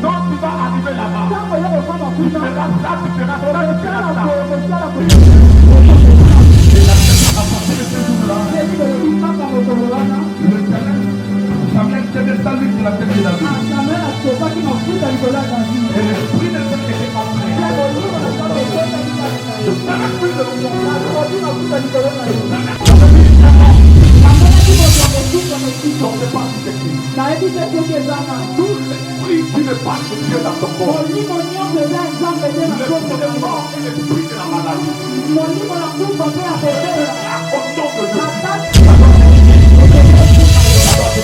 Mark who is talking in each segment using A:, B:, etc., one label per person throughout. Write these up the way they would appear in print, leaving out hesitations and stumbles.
A: Donc tu vas arriver là-bas. Tu feras ça, tu feras ça, tu feras ça. À partir de ce jour-là, le Samuel s'est descendu sur la tête de David. Et l'esprit de Dieu était entré. Donc c'est pas si c'est qui. Tout l'esprit qui ne passe sur Dieu dans ton corps. L'esprit de mort et l'esprit de la maladie.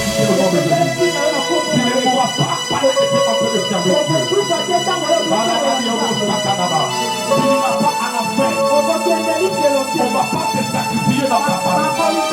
A: Au nom de Dieu. Tu ne vois pas parce que tu es en train de servir Dieu. Tu n'iras pas à l'enfer. On ne va pas te sacrifier dans ta famille.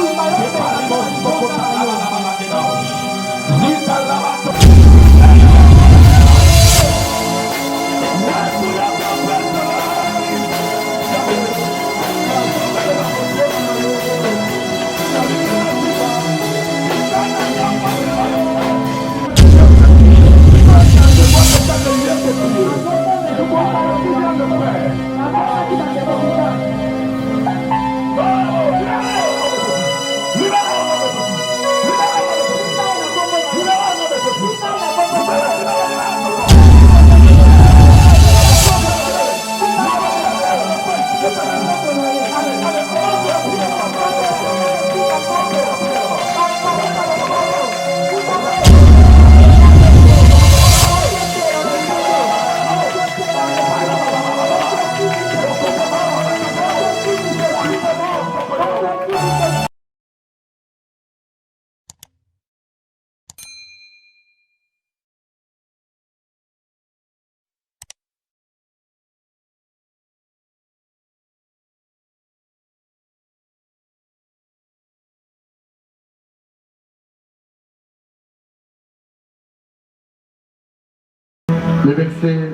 B: Le verset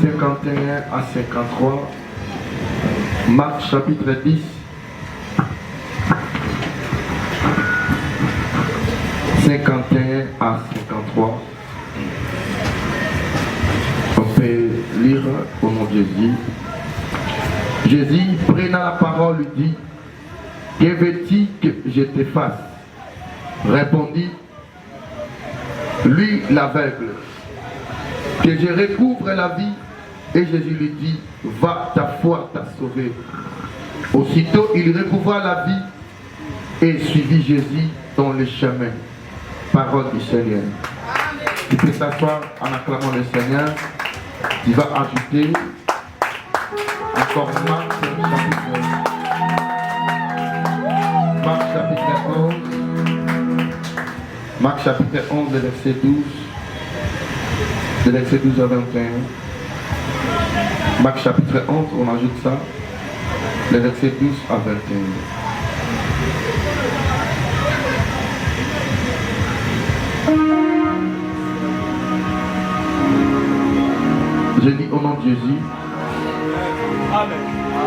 B: 51 à 53, Marc chapitre 10, « 51 à 53. On peut lire au nom de Jésus. Jésus, prenant la parole, lui dit, « Que veux-tu que je te fasse ?» Répondit, lui l'aveugle, « Que je recouvre la vie. » Et Jésus lui dit, « Va, ta foi t'a sauvé. » Aussitôt il recouvra la vie et suivit Jésus dans le chemin. Parole du Seigneur. Tu peux t'asseoir en acclamant le Seigneur. Tu vas ajouter encore Marc chapitre 11. Marc chapitre 11, le verset 12. Le verset 12 à 21. Marc chapitre 11, on ajoute ça. Le verset 12 à 21. Je dis au nom de Jésus. Amen.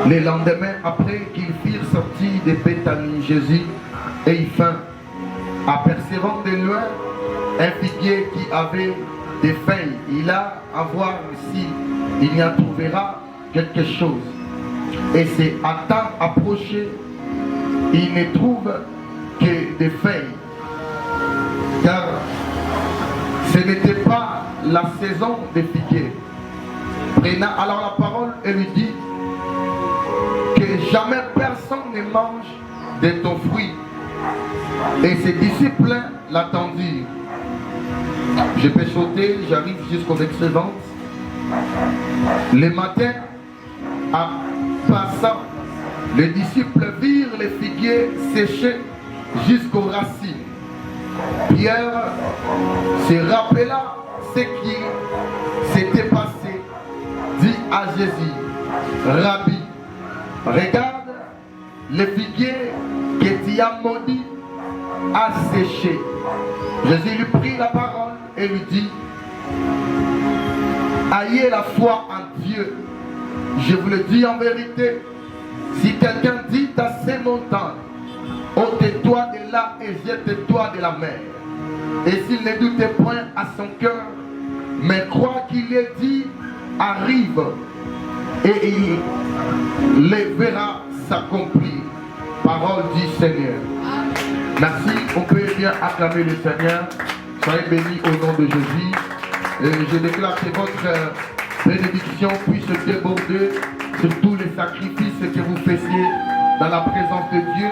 B: Le lendemain, après qu'ils firent sortir de Béthanie, Jésus et il vint, apercevant de loin un figuier qui avait des feuilles. Il a à voir s'il y en trouvera quelque chose. Et c'est à temps approché, il ne trouve que des feuilles. Car ce n'était pas la saison des figuiers. Prenant alors la parole et lui dit que jamais personne ne mange de ton fruit. Et ses disciples l'attendirent. Je peux sauter, j'arrive jusqu'au verset 20. Le matin, en passant, les disciples virent les figuiers séchés jusqu'aux racines. Pierre se rappela ce qui s'était passé, dit à Jésus, Rabbi, regarde, le figuier que tu as maudit a séché. Jésus lui prit la parole et lui dit, ayez la foi en Dieu. Je vous le dis en vérité, si quelqu'un dit à ces montagnes, ôte-toi de là et jette-toi de la mer. Et s'il ne doutait point à son cœur, mais croit qu'il est dit, arrive, et il les verra s'accomplir. Parole du Seigneur. Merci, on peut bien acclamer le Seigneur. Soyez bénis au nom de Jésus. Et je déclare que votre bénédiction puisse déborder sur tous les sacrifices que vous faisiez dans la présence de Dieu,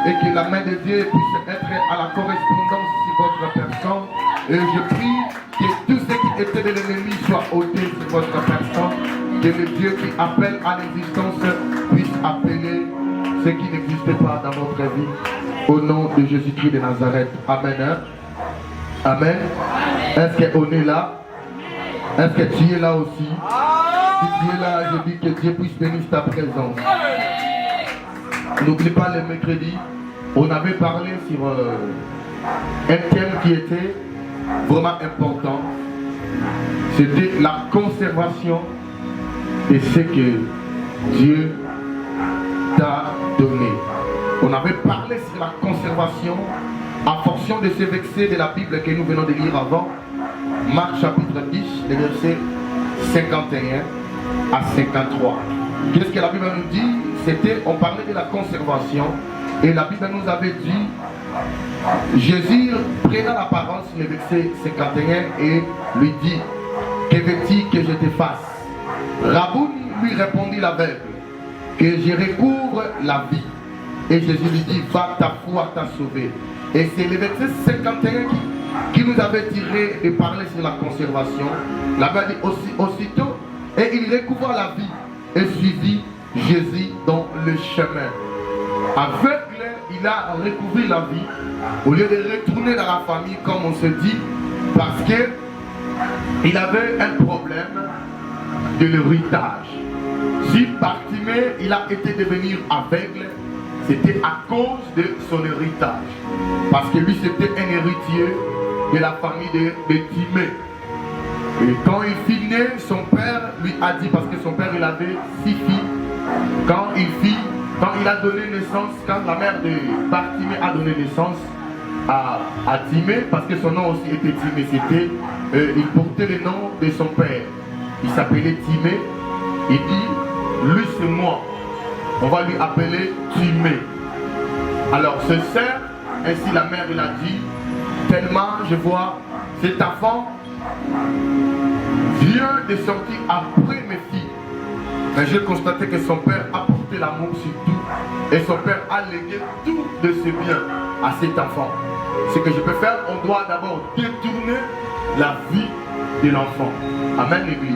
B: et que la main de Dieu puisse être à la correspondance sur votre personne. Et je prie que tout ce qui était de l'ennemi soit ôté sur votre personne, que le Dieu qui appelle à l'existence puisse appeler ce qui n'existait pas dans votre vie. Au nom de Jésus-Christ de Nazareth. Amen. Amen. Est-ce qu'on est là? Est-ce que tu es là aussi? Si tu es là, je dis que Dieu puisse bénir ta présence. N'oublie pas le mercredi, on avait parlé sur un thème qui était vraiment important. C'était la conservation de ce que Dieu t'a donné. On avait parlé sur la conservation en fonction de ce verset de la Bible que nous venons de lire avant. Marc chapitre 10, les versets 51 à 53. Qu'est-ce que la Bible nous dit? On parlait de la conservation, et la Bible nous avait dit, Jésus prenant la parole sur le verset 51 et lui dit, que veux-tu que je te fasse? Raboun lui répondit l'aveugle, que je recouvre la vie. Et Jésus lui dit, va, ta foi t'a sauvé. Et c'est le verset 51 qui nous avait tiré de parler sur la conservation. La Bible dit aussitôt, et il recouvra la vie et suivit Jésus dans le chemin. Aveugle, il a recouvré la vie au lieu de retourner dans la famille comme on se dit, parce que il avait un problème de l'héritage. Si Bartimée il a été devenu aveugle, c'était à cause de son héritage, parce que lui c'était un héritier de la famille de Timée. Et quand il fit né, son père lui a dit, parce que son père il avait 6 filles, quand il a donné naissance, quand la mère de Bartimée a donné naissance à Timée, parce que son nom aussi était Timée, il portait le nom de son père. Il s'appelait Timée. Il dit, lui c'est moi, on va lui appeler Timée. Alors ce sert, ainsi la mère il a dit, tellement je vois cet enfant vient de sortir après mes filles. Mais j'ai constaté que son père a porté l'amour sur tout, et son père a légué tout de ses biens à cet enfant. Ce que je peux faire, on doit d'abord détourner la vie de l'enfant. Amen l'église.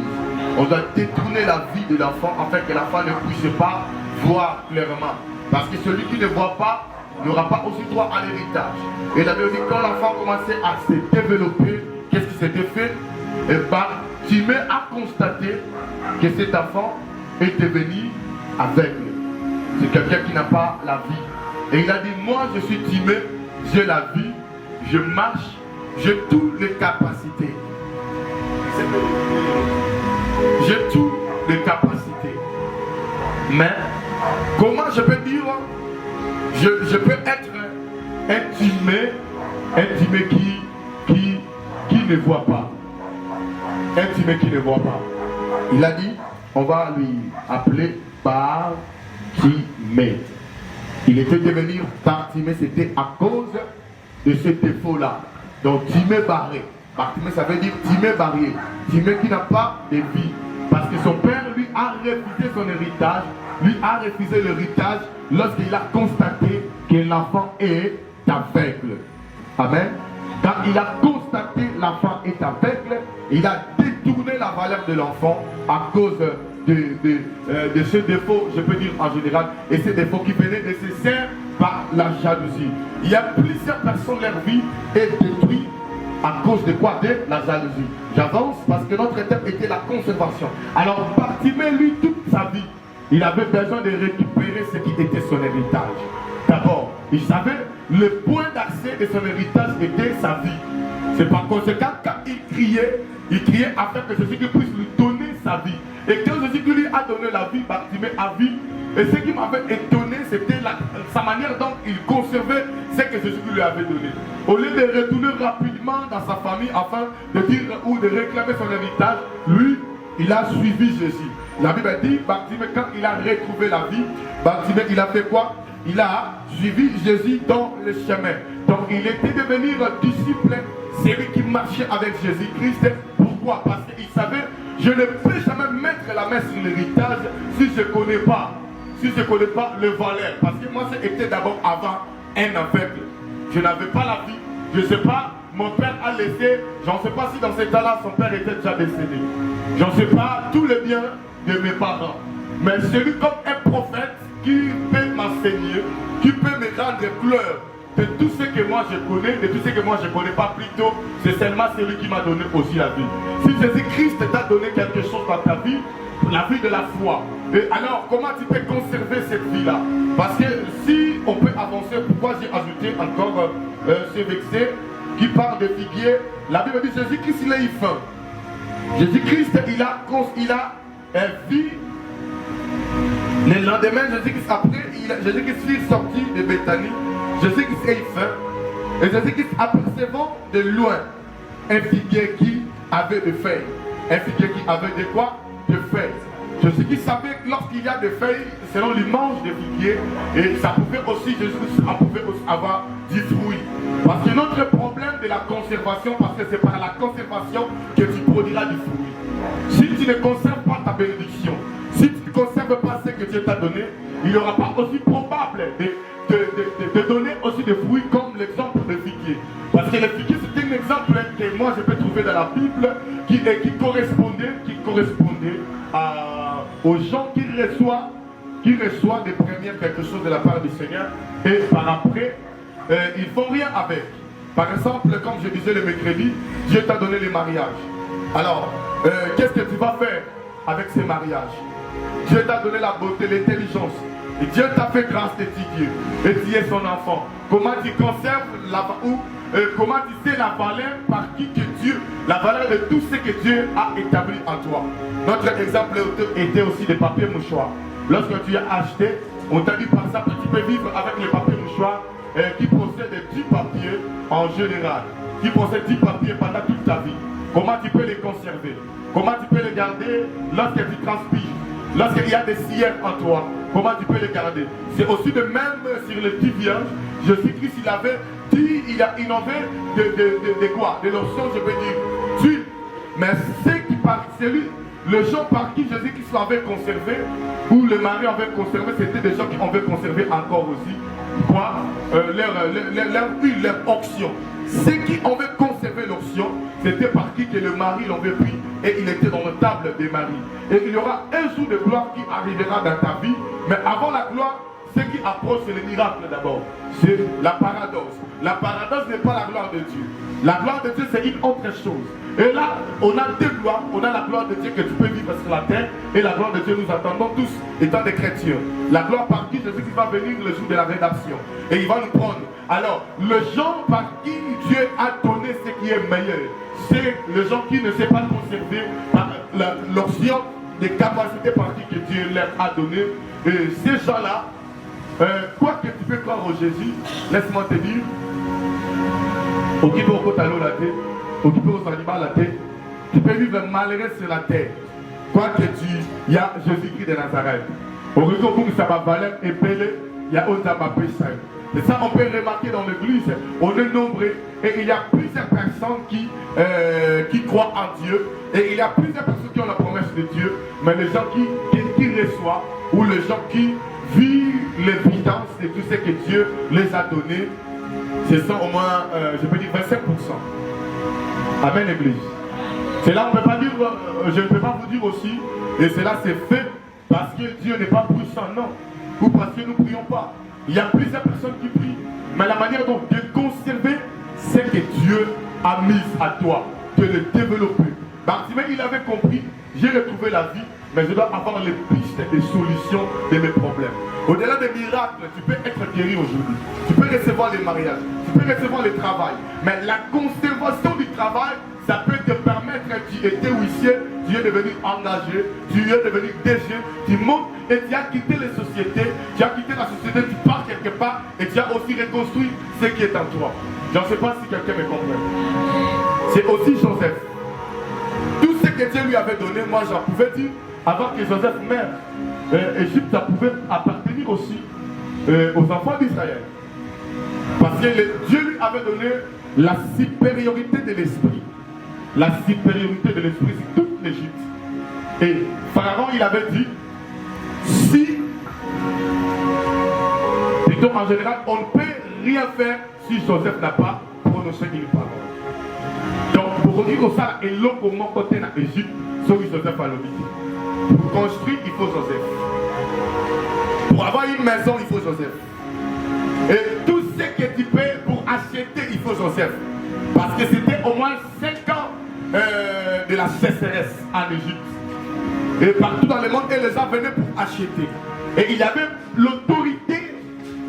B: On doit détourner la vie de l'enfant afin que l'enfant ne puisse pas voir clairement. Parce que celui qui ne voit pas n'aura pas aussi droit à l'héritage. Et la Bible dit quand l'enfant commençait à se développer, qu'est-ce qui s'était fait? Et Timée a constaté que cet enfant est devenu aveugle. C'est quelqu'un qui n'a pas la vie. Et il a dit, moi je suis Timée, j'ai la vie, je marche, j'ai toutes les capacités. J'ai toutes les capacités. Mais comment je peux dire, je peux être un Timée qui ne voit pas. Un Timée qui ne voit pas. Il a dit, on va lui appeler Bartimée. Il était devenu Bartimée, c'était à cause de ce défaut-là. Donc Timée barré. Bartimée, ça veut dire Timée barré. Timée qui n'a pas de vie. Parce que son père lui a refusé son héritage. Lui a refusé l'héritage lorsqu'il a constaté que l'enfant est aveugle. Amen. Quand il a constaté l'enfant est aveugle, il a détourné la valeur de l'enfant à cause de ce défaut, je peux dire en général, et ce défaut qui venait nécessaire par la jalousie. Il y a plusieurs personnes, leur vie est détruite à cause de quoi? De la jalousie. J'avance parce que notre thème était la conservation. Alors Bartimée, lui, toute sa vie, il avait besoin de récupérer ce qui était son héritage. D'abord, il savait le point d'accès de son héritage était sa vie. C'est par conséquent quand il criait afin que Jésus puisse lui donner sa vie. Et quand Jésus lui a donné la vie, Bartimée a vu. Et ce qui m'avait étonné, c'était sa manière dont il conservait ce que Jésus lui avait donné. Au lieu de retourner rapidement dans sa famille afin de dire ou de réclamer son héritage, lui, il a suivi Jésus. La Bible dit, Bartimée, quand il a retrouvé la vie, Bartimée, il a fait quoi? Il a suivi Jésus dans le chemin. Donc il était devenu un disciple, celui qui marchait avec Jésus-Christ. Pourquoi? Parce qu'il savait, je ne peux jamais mettre la main sur l'héritage si je ne connais pas. Si je ne connais pas le valeur. Parce que moi, c'était d'abord avant un aveugle. Je n'avais pas la vie. Je ne sais pas, mon père a laissé, je ne sais pas si dans cet temps-là, son père était déjà décédé. Je ne sais pas tout le bien de mes parents. Mais celui comme un prophète qui peut m'enseigner, qui peut me rendre clair de tout ce que moi je connais, de tout ce que moi je ne connais pas plutôt, c'est seulement celui qui m'a donné aussi la vie. Si Jésus-Christ t'a donné quelque chose dans ta vie, la vie de la foi, et alors comment tu peux conserver cette vie-là? Parce que si on peut avancer, pourquoi j'ai ajouté encore ce verset qui parle de figuier? La Bible dit Jésus-Christ il a eu faim. Jésus-Christ il a vu. Le lendemain, Jésus-Christ après, Jésus-Christ est sorti de Béthanie. Jésus-Christ a eu faim. Et Jésus-Christ apercevant de loin un figuier qui avait des feuilles. Un figuier qui avait de quoi? De feuilles. Jésus-Christ savait que lorsqu'il y a des feuilles, selon l'image des figuiers, et ça pouvait aussi, Jésus-Christ pouvait aussi avoir du fruit. Parce que notre problème de la conservation, parce que c'est par la conservation que tu produiras du fruit. Si tu ne conserves pas ta bénédiction, si tu ne conserves pas ce que Dieu t'a donné, il n'y aura pas aussi probable de donner aussi des fruits comme l'exemple de figuier. Parce que le figuier, c'est un exemple que moi je peux trouver dans la Bible qui correspondait aux gens qui reçoivent des premières quelque chose de la part du Seigneur et par après, ils ne font rien avec. Par exemple, comme je disais le mercredi, Dieu t'a donné les mariages. Alors, qu'est-ce que tu vas faire avec ces mariages? Dieu t'a donné la beauté, l'intelligence. Et Dieu t'a fait grâce d'étudier. Et tu es son enfant. Comment tu conserves comment tu sais la valeur par qui que Dieu, la valeur de tout ce que Dieu a établi en toi. Notre exemple était aussi des papiers mouchoirs. Lorsque tu as acheté, on t'a dit par exemple que tu peux vivre avec les papiers mouchoirs qui possèdent 10 papiers en général. Qui possèdent 10 papiers pendant toute ta vie. Comment tu peux les conserver? Comment tu peux les garder lorsque tu transpires? Lorsqu'il y a des cierres en toi, comment tu peux les garder? C'est aussi de même sur les petits vierges. Jésus-Christ, il avait dit, il a innové de quoi? De lotion, je peux dire, d'huile. Mais le gens par qui Jésus-Christ avait conservé, ou le mari avait conservé, c'était des gens qui avaient conservé encore aussi quoi? Leur huile, leur onction. Ceux qui avaient conservé l'onction, c'était par qui que le mari l'avait pris et il était dans la table des maris. Et il y aura un jour de gloire qui arrivera dans ta vie, mais avant la gloire, ce qui approche, c'est le miracle d'abord. C'est la paradoxe. La paradoxe n'est pas la gloire de Dieu. La gloire de Dieu, c'est une autre chose. Et là, on a deux gloires. On a la gloire de Dieu que tu peux vivre sur la terre. Et la gloire de Dieu, nous attendons tous, étant des chrétiens. La gloire par qui Jésus va venir le jour de la rédemption. Et il va nous prendre. Alors, le gens par qui Dieu a donné ce qui est meilleur, c'est le gens qui ne sait pas conserver l'option des capacités par qui que Dieu leur a donné. Et ces gens-là, quoi que tu peux croire au Jésus, laisse-moi te dire, occupé au côté de la tête, occupé aux animaux la tête, tu peux vivre malheureux sur la terre. Quoi que il y a Jésus-Christ de Nazareth. Au réseau où ça va valer et pelé, il y a Ozama Pessah. Et ça, on peut remarquer dans l'église, on est nombreux et il y a plusieurs personnes qui croient en Dieu et il y a plusieurs personnes qui ont la promesse de Dieu, mais les gens qui reçoivent ou les gens qui vivent l'évidence de tout ce que Dieu les a donné, ce sont au moins, je peux dire 25%. Amen, l'église. C'est là, on ne peut pas dire, je ne peux pas vous dire aussi, et cela c'est fait parce que Dieu n'est pas puissant, non, ou parce que nous ne prions pas. Il y a plusieurs personnes qui prient, mais la manière dont de conserver, c'est que Dieu a mis à toi, de le développer. Bartimée, il avait compris, j'ai retrouvé la vie, mais je dois avoir les pistes et les solutions de mes problèmes. Au-delà des miracles, tu peux être guéri aujourd'hui. Tu peux recevoir les mariages, tu peux recevoir le travail. Mais la conservation du travail, ça peut te permettre, tu étais huissier, tu es devenu engagé, tu es devenu DG, tu montes et tu as quitté les sociétés, tu as quitté la société,
C: construit ce qui est en toi. Je ne sais pas si quelqu'un me comprend. C'est aussi Joseph. Tout ce que Dieu lui avait donné, moi j'en pouvais dire, avant que Joseph meure, Égypte, ça pouvait appartenir aussi aux enfants d'Israël. Parce que Dieu lui avait donné la supériorité de l'esprit. La supériorité de l'esprit sur toute l'Égypte. Et Pharaon, il avait dit, si, plutôt en général, on ne peut rien faire si Joseph n'a pas prononcé une parole. Donc, pour dire que ça, et l'autre comment côté dans l'Égypte, c'est Joseph a l'obéi. Pour construire, il faut Joseph. Pour avoir une maison, il faut Joseph. Et tout ce que tu payes pour acheter, il faut Joseph. Parce que c'était au moins 5 ans de la sécheresse en Égypte. Et partout dans le monde, et les gens venaient pour acheter. Et il y avait l'autorité,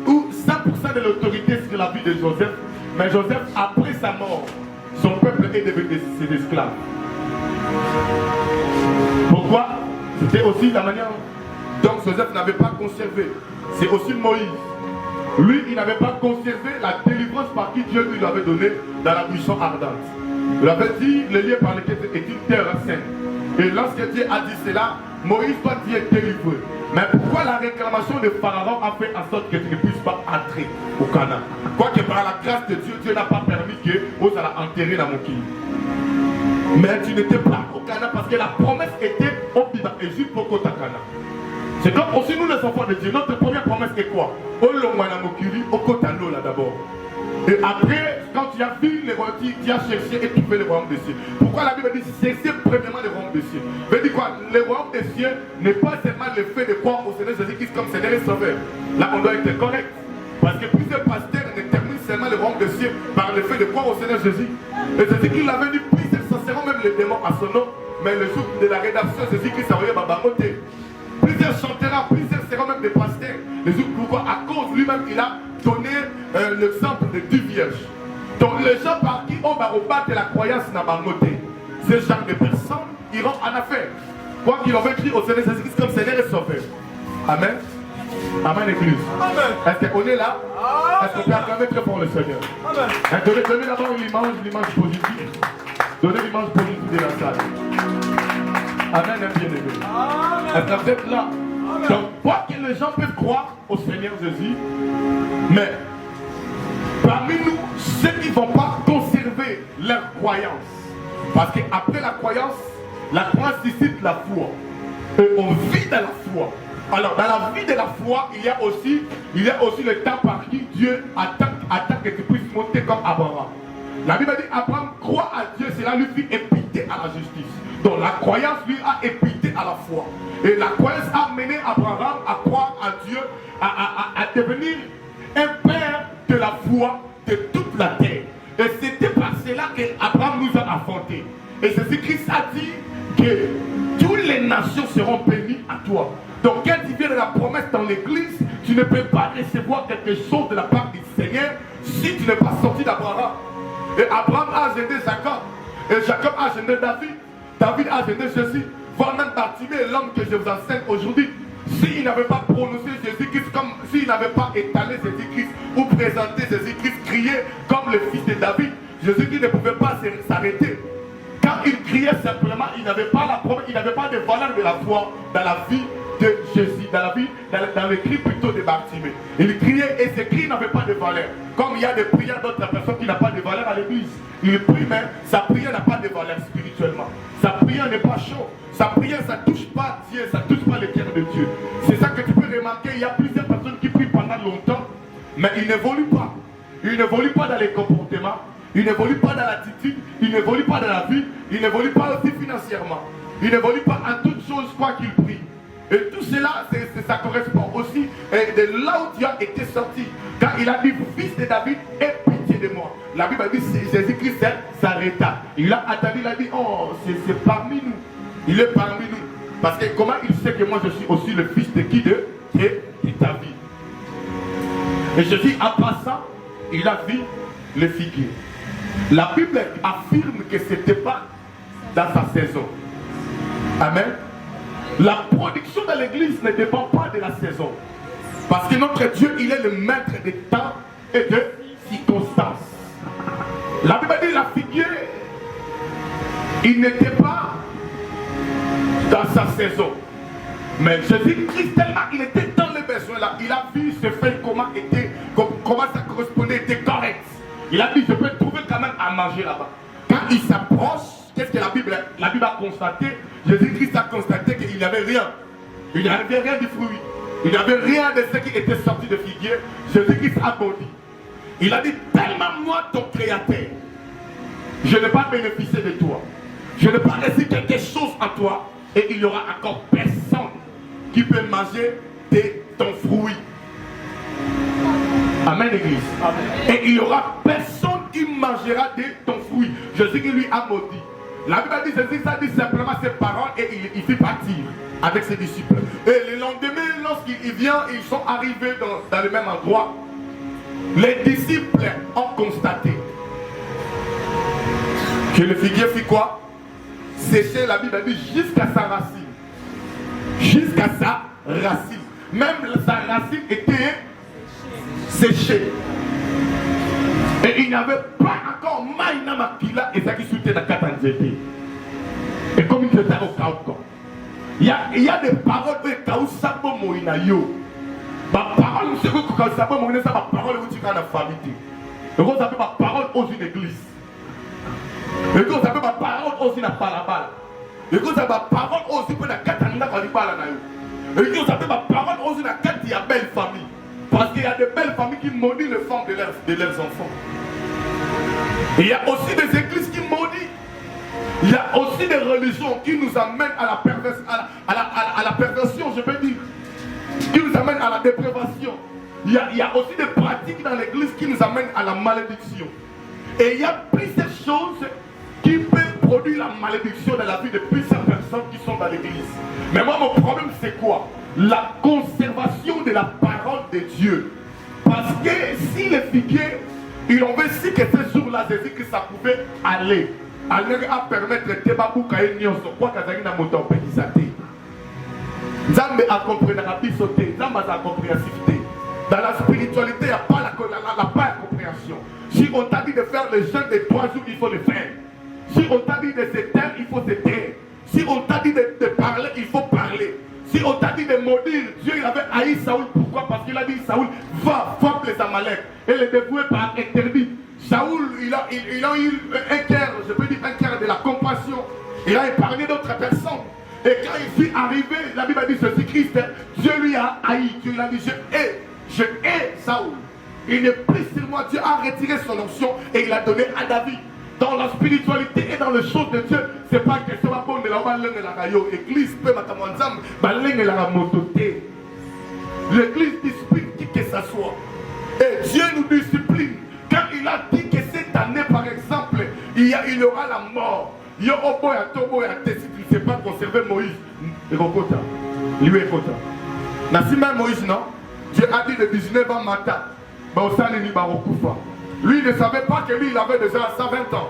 C: ou 100% de l'autorité sur la vie de Joseph. Mais Joseph, après sa mort, son peuple est devenu ses esclaves. Pourquoi? C'était aussi la manière dont Joseph n'avait pas conservé. C'est aussi Moïse. Lui, il n'avait pas conservé la délivrance par qui Dieu lui l'avait donnée dans la buisson ardente. Il avait dit, le lieu par lequel est une terre sainte. Et lorsque Dieu a dit cela, Moïse doit être délivré. Mais pourquoi la réclamation de Pharaon a fait en sorte que tu ne puisses pas entrer au Canaan? Quoique par la grâce de Dieu, Dieu n'a pas permis que vous allez enterrer dans mon pays. Mais tu n'étais pas au Canaan parce que la promesse était au pays d'Égypte pour côté Canaan. C'est donc aussi nous les enfants de Dieu. Notre première promesse est quoi? Au Lomwanamokiri, au Kotano là d'abord. Et après, quand tu as vu les royaumes, tu as cherché et trouvé le royaume des cieux. Pourquoi la Bible dit cherchez premièrement le royaume des cieux? Veut dire quoi? Le royaume des cieux n'est pas seulement le fait de croire au Seigneur Jésus-Christ comme Seigneur et Sauveur. Là, on doit être correct. Parce que plusieurs pasteurs déterminent seulement le royaume des cieux par le fait de croire au Seigneur Jésus. Et Jésus-Christ l'avait dit, plusieurs chasseront même les démons à son nom. Mais le jour de la rédemption, Jésus-Christ a envoyé Babamoté. Plusieurs chanteront, plusieurs seront même des pasteurs. Les autres, pourquoi? À cause lui-même, il a donné l'exemple de 10 vierges. Donc les gens par qui on va rebattre la croyance n'a pas noté. Ces genre de personnes iront en affaire. Quoi qu'ils ont écrit au Seigneur Jésus-Christ comme Seigneur et Sauveur. Amen. Amen, Église. Est-ce qu'on est là? Est-ce qu'on peut acclamer très fort le Seigneur? Amen. Donnez d'abord l'image positive. Donnez l'image positive de la salle. Amen, bien-aimé. Est-ce que vous êtes là? Donc, quoi que les gens peuvent croire au Seigneur Jésus, mais parmi nous, ceux qui ne vont pas conserver leur croyance, parce qu'après la croyance suscite la foi. Et on vit dans la foi. Alors, dans la vie de la foi, il y a aussi le temps par qui Dieu attend que tu puisses monter comme Abraham. La Bible dit Abraham croit à Dieu, cela lui fit épiter à la justice. Donc la croyance lui a épité à la foi. Et la croyance a mené Abraham à croire à Dieu, à devenir un père de la foi de toute la terre. Et c'était par cela qu'Abraham nous a affrontés. Et Jésus-Christ a dit que toutes les nations seront bénies à toi. Donc quand tu viens de la promesse dans l'église, tu ne peux pas recevoir quelque chose de la part du Seigneur si tu n'es pas sorti d'Abraham. Et Abraham a gêné Jacob. Et Jacob a gêné David. David a gêné Jésus. Voir même Bartimée, l'homme que je vous enseigne aujourd'hui. S'il n'avait pas prononcé Jésus-Christ comme s'il n'avait pas étalé Jésus-Christ ou présenté Jésus-Christ, crié comme le fils de David, Jésus-Christ ne pouvait pas s'arrêter. Quand il criait simplement, il n'avait pas la promesse, il n'avait pas de valeur de la foi dans la vie de Jésus, dans le cri plutôt de Bartimée. Il criait et ses cris n'avaient pas de valeur. Comme il y a des prières d'autres personnes qui n'ont pas de valeur à l'église. Il prie, mais sa prière n'a pas de valeur spirituellement. Sa prière n'est pas chaude. Sa prière, ça ne touche pas Dieu, ça ne touche pas le cœur de Dieu. C'est ça que tu peux remarquer. Il y a plusieurs personnes qui prient pendant longtemps, mais ils n'évoluent pas. Ils n'évoluent pas dans les comportements. Ils n'évoluent pas dans l'attitude. Ils n'évoluent pas dans la vie. Ils n'évoluent pas aussi financièrement. Ils n'évoluent pas en toutes choses quoi qu'ils prient. Et tout cela, ça correspond aussi de là où tu as été sorti. Quand il a dit, fils de David, aie pitié de moi. La Bible dit, Jésus-Christ s'arrêta. Il a attendu, il a dit, oh, c'est parmi nous. Il est parmi nous. Parce que comment il sait que moi je suis aussi le fils de qui de David. Et Jésus, en passant, il a vu le figuier. La Bible affirme que ce n'était pas dans sa saison. Amen. La production de l'église ne dépend pas de la saison. Parce que notre Dieu, il est le maître des temps et de circonstances. La Bible dit la figuier, il n'était pas dans sa saison. Mais Jésus-Christ, tellement il était dans les besoins là, il a vu ce fait comment ça correspondait, était correct. Il a dit, je peux trouver quand même à manger là-bas. Quand il s'approche, qu'est-ce que la Bible a constaté? Jésus-Christ a constaté qu'il n'y avait rien. Il n'y avait rien du fruit. Il n'y avait rien de ce qui était sorti de figuier. Jésus-Christ a maudit. Il a dit, tellement moi ton créateur, je n'ai pas bénéficié de toi. Je n'ai pas laissé quelque chose en toi. Et il n'y aura encore personne qui peut manger de ton fruit. Amen, l'église. Et il n'y aura personne qui mangera de ton fruit. Jésus qui lui a maudit. La Bible dit, Jésus a dit simplement ses paroles et il fit partir avec ses disciples. Et le lendemain, lorsqu'il vient, ils sont arrivés dans le même endroit. Les disciples ont constaté que le figuier fit quoi? Sécher, la Bible dit, jusqu'à sa racine. Jusqu'à sa racine. Même sa racine était séchée. Et il n'y avait pas encore maïna makila et ça qui soutient la katanzete. Et comme il était au Kauko. Il y a des paroles que Kausabo Moïna yo. Ma parole, c'est que Kausabo Moïna, c'est ma parole où tu as la famille. Et vous avez ma parole aux une église. Et vous avez ma parole aux une palabala. Et vous avez ma parole aux une katanina kalibala na yo. Et vous avez ma parole aux une katia belle famille. Parce qu'il y a de belles familles qui maudissent les femmes de leurs enfants. Et il y a aussi des églises qui maudissent. Il y a aussi des religions qui nous amènent à la perversion, je peux dire. Qui nous amènent à la dépravation. Il y a aussi des pratiques dans l'église qui nous amènent à la malédiction. Et il y a plusieurs choses qui peuvent produire la malédiction dans la vie de plusieurs personnes qui sont dans l'église. Mais moi, mon problème, c'est quoi? La conservation de la parole de Dieu. Parce que si les figuiers, ils ont vu si que ce jour-là, Jésus que ça pouvait aller. Aller à permettre de Babouka et Nyonso, quoi qu'à na moto pédisate. Nzambe a compris dans la bisoté, Nzambe a compris la cité. Dans la spiritualité, il n'y a pas la compréhension. Si on t'a dit de faire le jeûne de 3 jours, il faut le faire. Si on t'a dit de se taire, il faut se taire. Si on t'a dit de parler, il faut parler. Si on t'a dit de maudire, Dieu il avait haï Saoul. Pourquoi? Parce qu'il a dit Saoul, va, frappe les Amalek. Et les dévoués par interdit. Saoul, il a eu un cœur, je peux dire un cœur de la compassion. Il a épargné d'autres personnes. Et quand il fut arrivé, la Bible dit ceci, Christ, Dieu lui a haï. Dieu il a dit, je hais Saoul. Il n'est plus sur moi. Dieu a retiré son onction et il a donné à David. Dans la spiritualité et dans les choses de Dieu, c'est pas que ce soit bon de la langue et la rayo. L'église peut m'attendre, balingue et la mototé. L'église discipline qui que ça soit. Et Dieu nous discipline. Quand il a dit que cette année, par exemple, il y aura la mort. Il y aura au boya tobo et à si tu ne sais pas conserver Moïse. Il Rokota. Lui est Kota. N'a si même Moïse, non? Dieu a dit de 19 ans matin. Lui ne savait pas que lui il avait déjà 120 ans.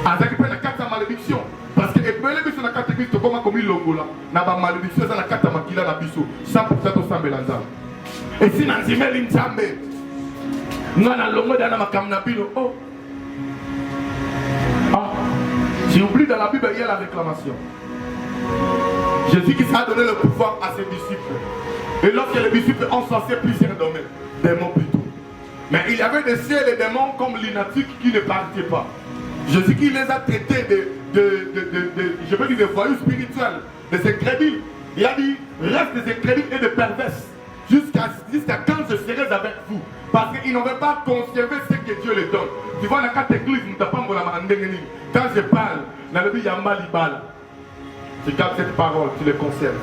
C: Avec la carte malédiction. Parce que les biso na carte Christ comme il longola. Na ba malédiction ça la carte makila na biso. 100% au sambelanda. Et si nanzime l'inzambe. Ngana longo dana makamna bino. Oh. Ah. J'ai oublié dans la Bible il y a la réclamation. Jésus qui a donné le pouvoir à ses disciples. Et lorsque les disciples ont censé plusieurs domaines, démons plutôt. Mais il y avait des ciels et des démons comme l'inathique qui ne partaient pas. Jésus qui les a traités je peux dire de voyous spirituels, de ces crédits. Il a dit, reste de ces crédits et de perverses. Jusqu'à quand je serai avec vous. Parce qu'ils n'avaient pas conservé ce que Dieu les donne. Tu vois, la carte église, quand je parle, dans le Yamba Libala, tu gardes cette parole, tu les conserves.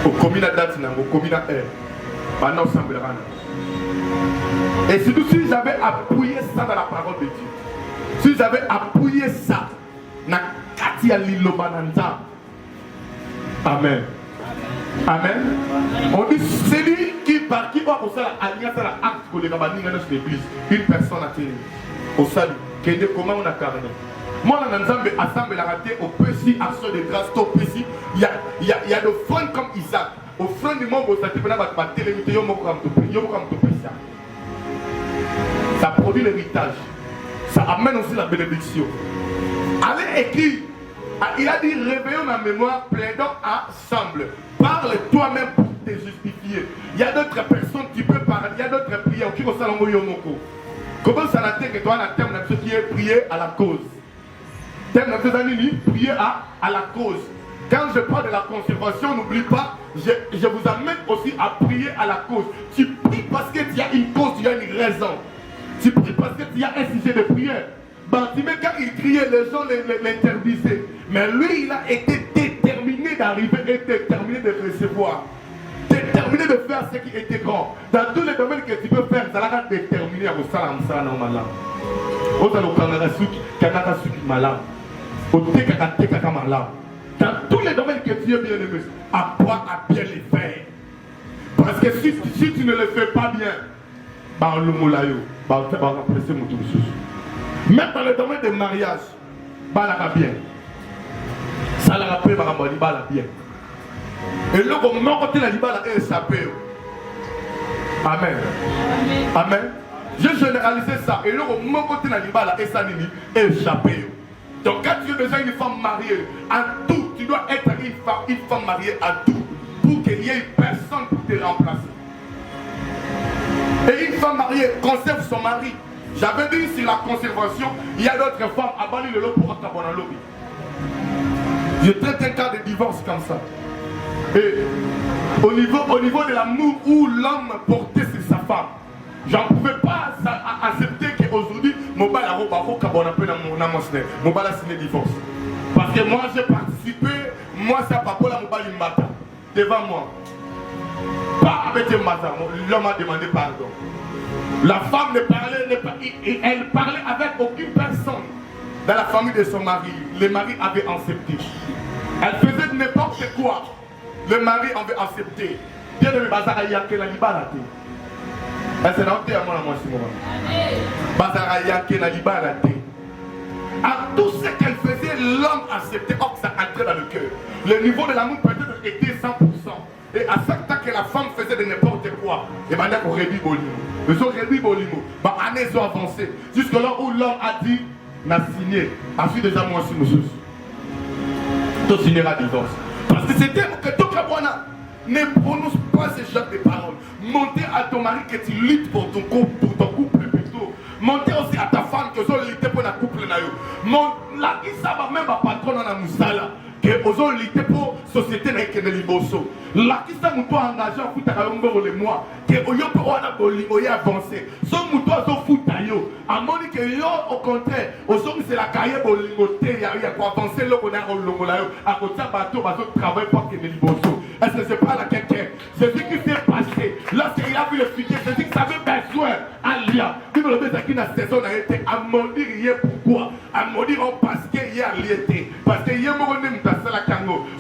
C: Au commun à date, au commun à air. Maintenant, ça me rend. Et surtout si j'avais appuyé ça dans la parole de Dieu, si j'avais appuyé ça dans Katia Lilobananda, Amen. Amen. On dit c'est lui qui va pour ça l'alliance à l'acte que les rabbins dans l'église, une personne a tenu. Au salut, comment on a carné. Moi, dans l'ensemble, assemble la raté au petit action de grâce, au petit, il y a de front comme Isaac. Au front du monde, ça te fait la télévision, ça produit l'héritage. Ça amène aussi la bénédiction. Allez écrire. Il a dit réveillons ma mémoire, plaidons ensemble. Parle toi-même pour te justifier. Il y a d'autres personnes qui peuvent parler, il y a d'autres prières qui ressemblent au Yomoko. Comment ça n'a été que toi, la thème de ce qui est prier à la cause. Thème de ce amis, prier à la cause. Quand je parle de la conservation, n'oublie pas, je vous amène aussi à prier à la cause. Tu pries parce qu'il y a une cause, il y a une raison. Tu pries parce qu'il y a un sujet de prière. Bartimée, quand il criait, les gens l'interdisaient. Mais lui, il a été déterminé d'arriver et déterminé de recevoir. Déterminé de faire ce qui était grand. Dans tous les domaines que tu peux faire, ça va déterminer à vous salam salam malam. Dans tous les domaines que tu es bien aimé, apprends à bien les faire. Parce que si tu ne le fais pas bien, même dans le domaine des mariages, bien. Ça la rappelle, bien. Et là, au moment où tu as dit, Amen. Amen. Je généralisais ça. Et là, au moment où tu as dit, échappé. Donc, quand tu es déjà une femme mariée, à tout, tu dois être une femme mariée à tout. Pour qu'il y ait personne pour te remplacer. Et une femme mariée conserve son mari. J'avais dit sur la conservation, il y a d'autres femmes à Bali le lot pour Otabona lobby. Je traite un cas de divorce comme ça. Et au niveau de l'amour où l'homme portait sur sa femme, j'en pouvais pas accepter qu'aujourd'hui, mon bal a signé divorce. Parce que moi j'ai participé, moi c'est papa la mobile Mbata, devant moi. Pas avec Mbata, l'homme a demandé pardon. La femme ne parlait, elle parlait avec aucune personne dans la famille de son mari. Le mari avait accepté. Elle faisait n'importe quoi. Le mari avait accepté. Bien de Bazara Yake na Libalate. Elle s'est notée à moi la moitié moment. Bazara Yake na Libalate. À tout ce qu'elle faisait, l'homme acceptait. Or, ça entrait dans le cœur. Le niveau de l'amour peut-être était 100%. Et à chaque temps que la femme faisait de n'importe quoi, et maintenant qu'on réduit Bolimo. Ils ont réduit Bolimo. Bah, années ont avancé. Jusqu'à là où l'homme a dit, n'a signé. Ensuite, déjà, moi aussi, monsieur. Tu signeras divorce. Parce que c'était que tout le monde ne prononce pas ce genre de paroles. Montez à ton mari que tu luttes pour ton couple plutôt. Montez aussi à ta femme que tu luttes pour la couple. La Issa va même à patron dans la moussala. Que aux lutter pour société n'a que de liboso. La Issa mouto engagé en foot à l'ombre le mois. Que oyo pour on a bolimoye avancé. Son mouto a son foot à yo. À moni que yo au contraire. Aux hommes c'est la carrière bolimoté. Il y a quoi avancer là qu'on a au longo là yo. À côté de bateau, bateau travaille pas que de liboso. Est-ce que c'est pas la quelqu'un? C'est ce qui s'est passé. Lorsqu'il a vu le futur, c'est ce qu'il avait besoin. Alia. Nous le baiser qui la saison a été à maudire hier pourquoi? À maudire parce qu'il y a lié. Parce que hier mon nom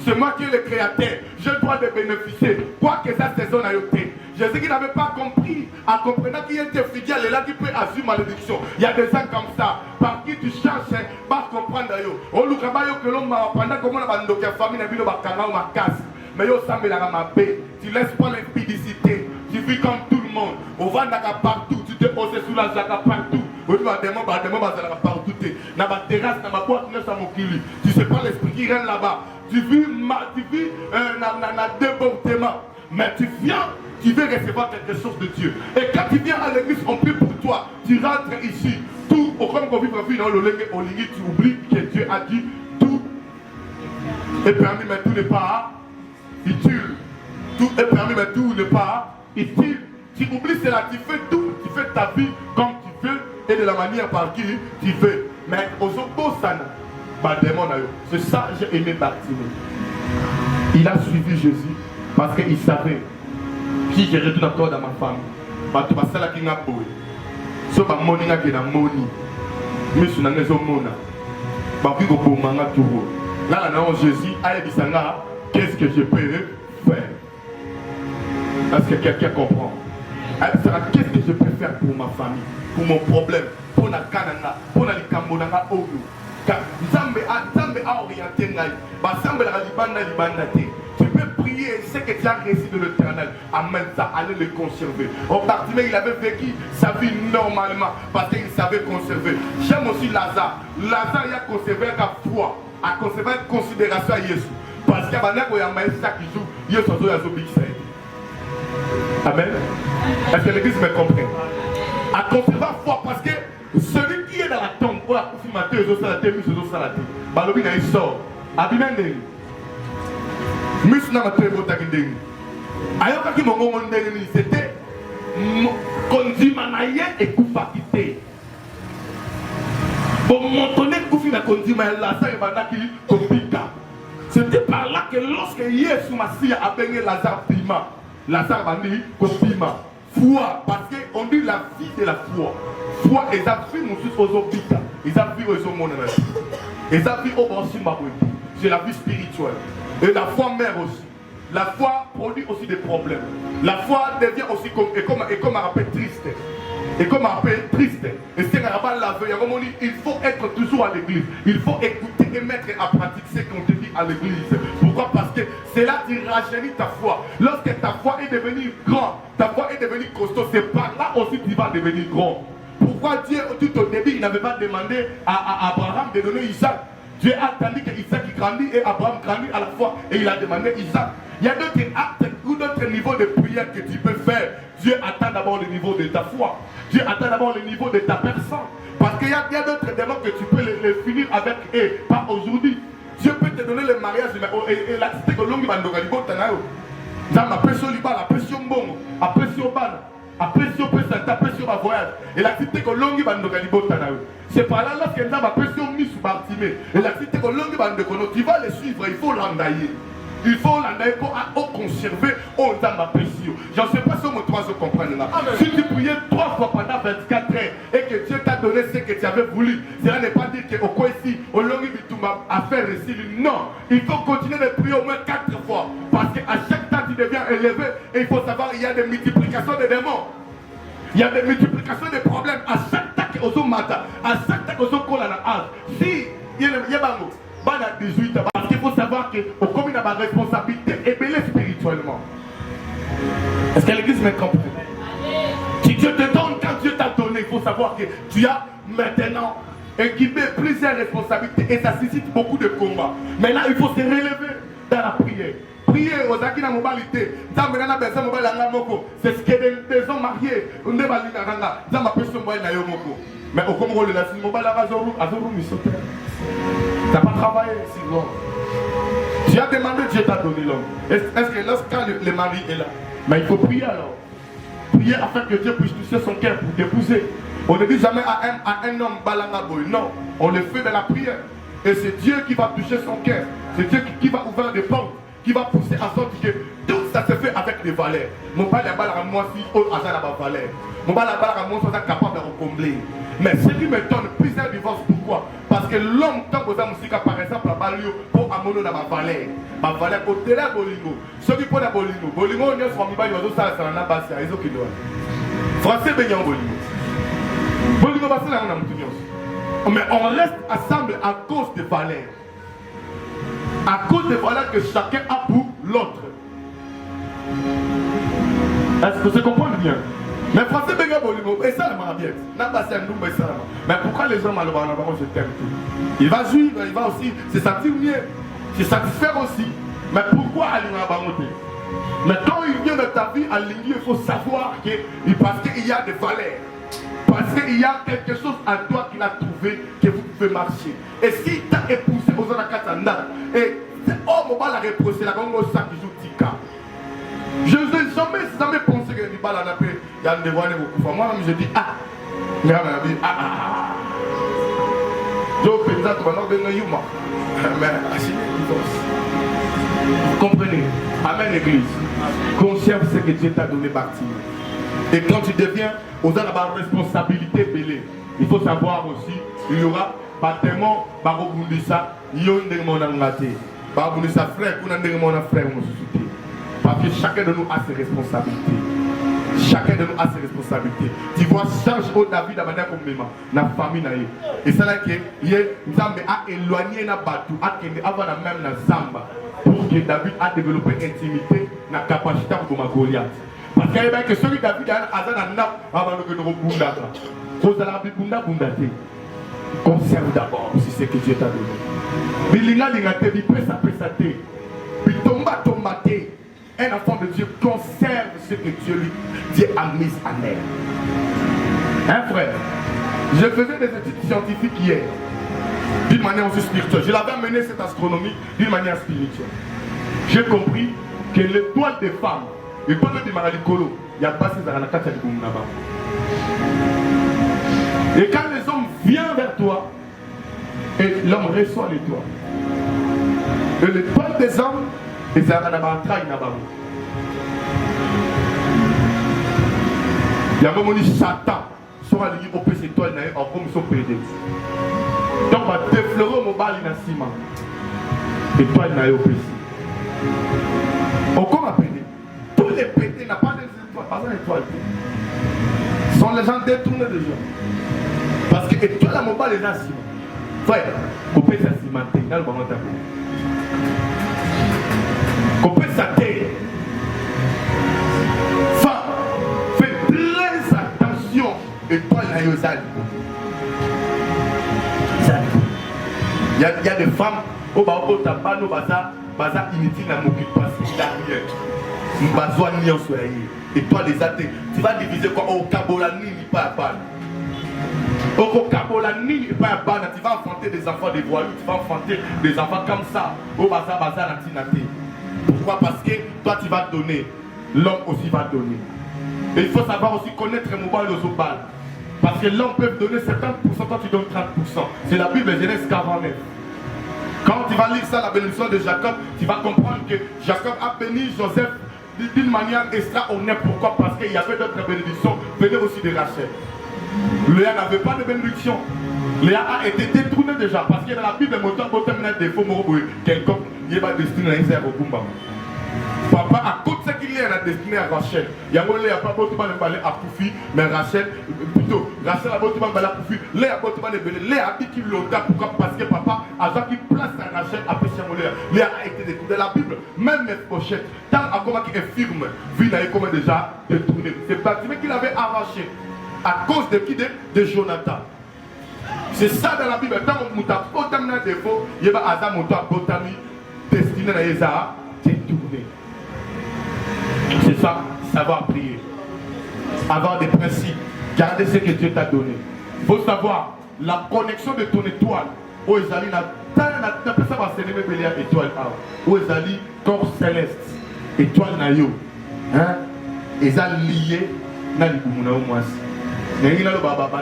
C: c'est moi qui est le créateur. Je dois de bénéficier. Quoi que sa saison a été. Jésus qui n'avait pas compris. En comprenant qu'il était fidèle, il a dit peut assumer malédiction. Il y a des gens comme ça. Par qui tu cherches, pas comprendre. On nous travaille que l'homme m'a pendant comment on a une famille n'a vu le bacana ou ma casse. Mais yo ça me la ramapé. Tu laisses pas l'impudicité. Tu vis comme tout le monde. On va partout. Tu te poses sous la jacque partout. On va partout. Dans ma terrasse, dans ma boîte, tu sais pas l'esprit qui règne là-bas. Tu vis dans débordement. Mais tu viens, tu veux recevoir quelque chose de Dieu. Et quand tu viens à l'église, on prie pour toi. Tu rentres ici. Tout, comme on vit dans le lingue, tu oublies que Dieu a dit tout est permis, mais tout n'est pas utile. Tout est permis, mais tout n'est pas utile. Tu oublies cela, tu fais tout, tu fais ta vie comme tu veux et de la manière par qui tu veux. Mais aux autres, c'est ça que j'ai aimé Bartimée. Il a suivi Jésus parce qu'il savait si je retourne encore dans ma famille. Je vais faire qui n'a pas eu. Si je vais faire qui n'a pas eu. Mais je vais faire qui là, Jésus a dit qu'est-ce que je peux faire? Est-ce que quelqu'un comprend? Qu'est-ce que je peux faire pour ma famille, pour mon problème, pour la Kananga, pour la Likambonanga Oyo? Car Zambe a orienté Ngai, Basambe la Libanda Libanda. Tu peux prier ce que tu as reçu de l'Éternel, amen, ça allait le conserver. Bartimée, il avait vécu sa vie normalement parce qu'il savait conserver. J'aime aussi Lazare. Lazare, il a conservé la foi, a conservé la considération à Jésus. Parce qu'il y a un ça qui joue, Jésus a joué. Amen. Est-ce que l'église me comprend? À conserver la foi parce que celui qui est dans la tombe, pour la confirmation, il sort. Il sort. Abimende. Musna matre botakindeng. Ayoka ki mongo mondeng, c'était Kondimanaye et Koufakité. Pour montonner Koufina Kondimanaye, Lazare Bandaki Kopika. C'était par là que lorsque Yesu Massia a baigné Lazare Pima, Lazare Bandi Kopima. Foi, parce qu'on dit la vie de la foi. Foi, ils ont vu mon fils aux hôpitaux. Ils ont vu aux hommes. Ils ont vu au Bansima. C'est la vie spirituelle. Et la foi mère aussi. La foi produit aussi des problèmes. La foi devient aussi comme un rappel triste. Et comme un rappel triste. Et c'est un rappel la veille. Il faut être toujours à l'église. Il faut écouter et mettre en pratique ce qu'on te dit à l'église. Pourquoi? Parce que c'est là que tu rajeunis ta foi. Lorsque ta foi est devenue grande, ta foi est devenue costaud, c'est par là aussi que tu vas devenir grand. Pourquoi Dieu, tout au début, il n'avait pas demandé à Abraham de donner Isaac? Dieu a attendu qu'Isaac grandit et Abraham grandit à la fois et il a demandé Isaac. Il y a d'autres actes ou d'autres niveaux de prière que tu peux faire. Dieu attend d'abord le niveau de ta foi. Dieu attend d'abord le niveau de ta personne. Parce qu'il y a d'autres demandes que tu peux les finir avec eux, pas aujourd'hui. Dieu peut te donner le mariage et la cité que l'on va nous dire. Dans ma pression libale, la pression bon, la pression ban, la pression pesante, la pression à voyage. Et la cité que l'on va nous dire. C'est par là lorsque nous avons la pression mise sous Bartimée. Et la cité que l'on va nous dire, tu vas les suivre, il faut l'endailler. Il faut l'endailler pour conserver au Zamba précieux. Je ne sais pas si moi je comprends là. Si tu priais 3 fois pendant 24 heures et que Dieu t'a donné ce que tu avais voulu, cela n'est pas dire que au quoi ici, au long de à faire ici. Non, il faut continuer de prier au moins 4 fois. Parce qu'à chaque temps tu deviens élevé et il faut savoir qu'il y a des multiplications de démons. Il y a des multiplications de problèmes. À chaque temps que vous matin, à chaque temps que vous collez à la âge. Si il y a bango. À 18 ans, parce qu'il faut savoir qu'au commune a une responsabilité et belé spirituellement. Est-ce que l'église me comprend? Si Dieu te donne, quand Dieu t'a donné, il faut savoir que tu as maintenant équipé plusieurs responsabilités et ça suscite beaucoup de combats. Maintenant, il faut se relever dans la prière. Prier aux acquis dans la mobilité. C'est ce que des hommes mariés, mais au Congo, le national mobile a tu n'as pas travaillé si long. Tu as demandé, Dieu t'a donné l'homme. Est-ce que lorsqu'un le mari est là, mais il faut prier alors. Prier afin que Dieu puisse toucher son cœur pour t'épouser. On ne dit jamais à un homme balangaboy. Non, on le fait de la prière. Et c'est Dieu qui va toucher son cœur. C'est Dieu qui va ouvrir des portes, qui va pousser à sorte que tout ça se fait avec des valeurs. Mon père a balle à moi si au hasard la valeur. Mon père a balle à moi si capable de recombler. Mais ce qui me donne plusieurs divorces, pourquoi? Parce que l'homme, tant que ça musique, par exemple, la balle pour amono dans ma valeur. Ma valeur, au-delà de Bolingo. Ceux qui font la Bolingo. Bolingo, on est sur mi-bas, il y a d'autres salles, ça en a passé, ils ont qui doivent. Français, ben, il y a un Bolingo. Bolingo, c'est là, on a un mais on reste ensemble à cause des valeurs. À cause des valeurs que chacun a pour l'autre. Est-ce que tu comprends bien? Mais français, ben, et ça, le mariage. Mais pourquoi les gens malheureux, je t'aime tout? Il va jouir, il va aussi se sentir mieux, se satisfaire aussi. Mais pourquoi aller dans la bonté? Mais quand il vient de ta vie à l'Indie, il faut savoir que parce qu'il y a des valeurs. Parce qu'il y a quelque chose à toi qu'il a trouvé que vous pouvez marcher. Et si tu as épousé aux autres Katanda, et c'est oh, mon la reprocher, la Congo, ça qui joue Tika. Je n'ai jamais pensé que les balles à la paix, il y a des voix beaucoup. Moi-même, je dis ah. Mais on dit ah. Je fais ça, tu vas nous donner Yuma. Mais vous comprenez? Amen, l'église. Conserve ce que Dieu t'a donné partir. Et quand tu deviens aux la responsabilité belée, il faut savoir aussi, il y aura bâtiment, barobundisa, yonde mon angate, barobundisa frère, kunande mon frère, mon société. Parce que chacun de nous a ses responsabilités. Chacun de nous a ses responsabilités. Tu vois, change au David de manière comme la famille. Et c'est là que Nzambe a éloigné na batu, a kende avant la même na Zamba. pour que David a développé intimité, la capacité pour ma Goliath. Parce qu'il y a que celui David a un nap avant de nous bunda. Vous allez bunda bundate. Conserve d'abord si c'est que Dieu t'a donné. Bilinga lingate, bi pesa pesate, bi tomba tombate. Un enfant de Dieu conserve ce que Dieu a mis en elle. Hein frère? Je faisais des études scientifiques hier, d'une manière aussi spirituelle. Je l'avais amené cette astronomie d'une manière spirituelle. J'ai compris que l'étoile des femmes, l'étoile de Maralikolo, il y a pas ces aranakata de Boumnaba. Et quand les hommes viennent vers toi, et l'homme reçoit l'étoile. Et l'étoile des hommes, les aranabatra inabaru. Il y a un moment où Satan sera lié au PC étoile en comme son PD. Donc on va défleurer au mobile dans ciment. Étoile n'a au PC. Encore à PD. Tous les PD n'ont pas d'étoile, pas d'étoile. Ce sont les gens détournés de gens. Parce que l'étoile à mobile est dans ciment. Frère, on peut s'accimenter dans le moment où on peut s'atteindre. Enfin, fais très attention. Étoile n'a eu ça. Il y a des femmes au tabac, au bazar inutile dans mon cul parce qu'il a rien. Il va besoin de rien soigner. Et toi, les athées, tu vas diviser quoi? Au Kabolani, il pas à balle. Au Kabolani, il pas à balle. Tu vas enfanter des enfants des voyous, tu vas enfanter des enfants comme ça. Au bazar, antinate. Pourquoi? Parce que toi, tu vas donner. L'homme aussi va donner. Et il faut savoir aussi connaître le mouvement de Zobal. Parce que l'homme peut donner 70%, toi tu donnes 30%. C'est la Bible, Genèse 49. Quand tu vas lire ça, la bénédiction de Jacob, tu vas comprendre que Jacob a béni Joseph d'une manière extraordinaire. Pourquoi? Parce qu'il y avait d'autres bénédictions, venaient aussi de Rachel. Léa n'avait pas de bénédiction. Léa a été détournée déjà. Parce que dans la Bible, des faux quelqu'un qui est destiné à Israël au Kumba. Papa, à cause de ce qu'il est destiné à Rachel. Il y a pas beaucoup de balai à Koufi, mais Rachel, plutôt, Rachel a beaucoup de balai à Koufi. Léa a beaucoup de balai. Léa a dit qu'il l'a. Pourquoi? Parce que papa a déjà qui place à Rachel à pécher Léa. Léa a été détournée. Dans la Bible, même mes pochettes, tant à comment qui est firme, vie n'a comme déjà détourné. C'est bâtiment qu'il avait arraché. À cause de qui? De Jonathan. C'est ça dans la Bible. Tant qu'on m'a potamé un défaut, il y a un Azam potami destiné à Yéza détourné. C'est ça, savoir prier. Avoir des principes. Garder ce que Dieu t'a donné. Il faut savoir la connexion de ton étoile. Où ils allaient, t'appelles ça, c'est les mêmes étoiles. Où ils allaient, corps céleste. Étoile naïo. Hein? Ils allaient liés dans les boumounas au moins. Il y a le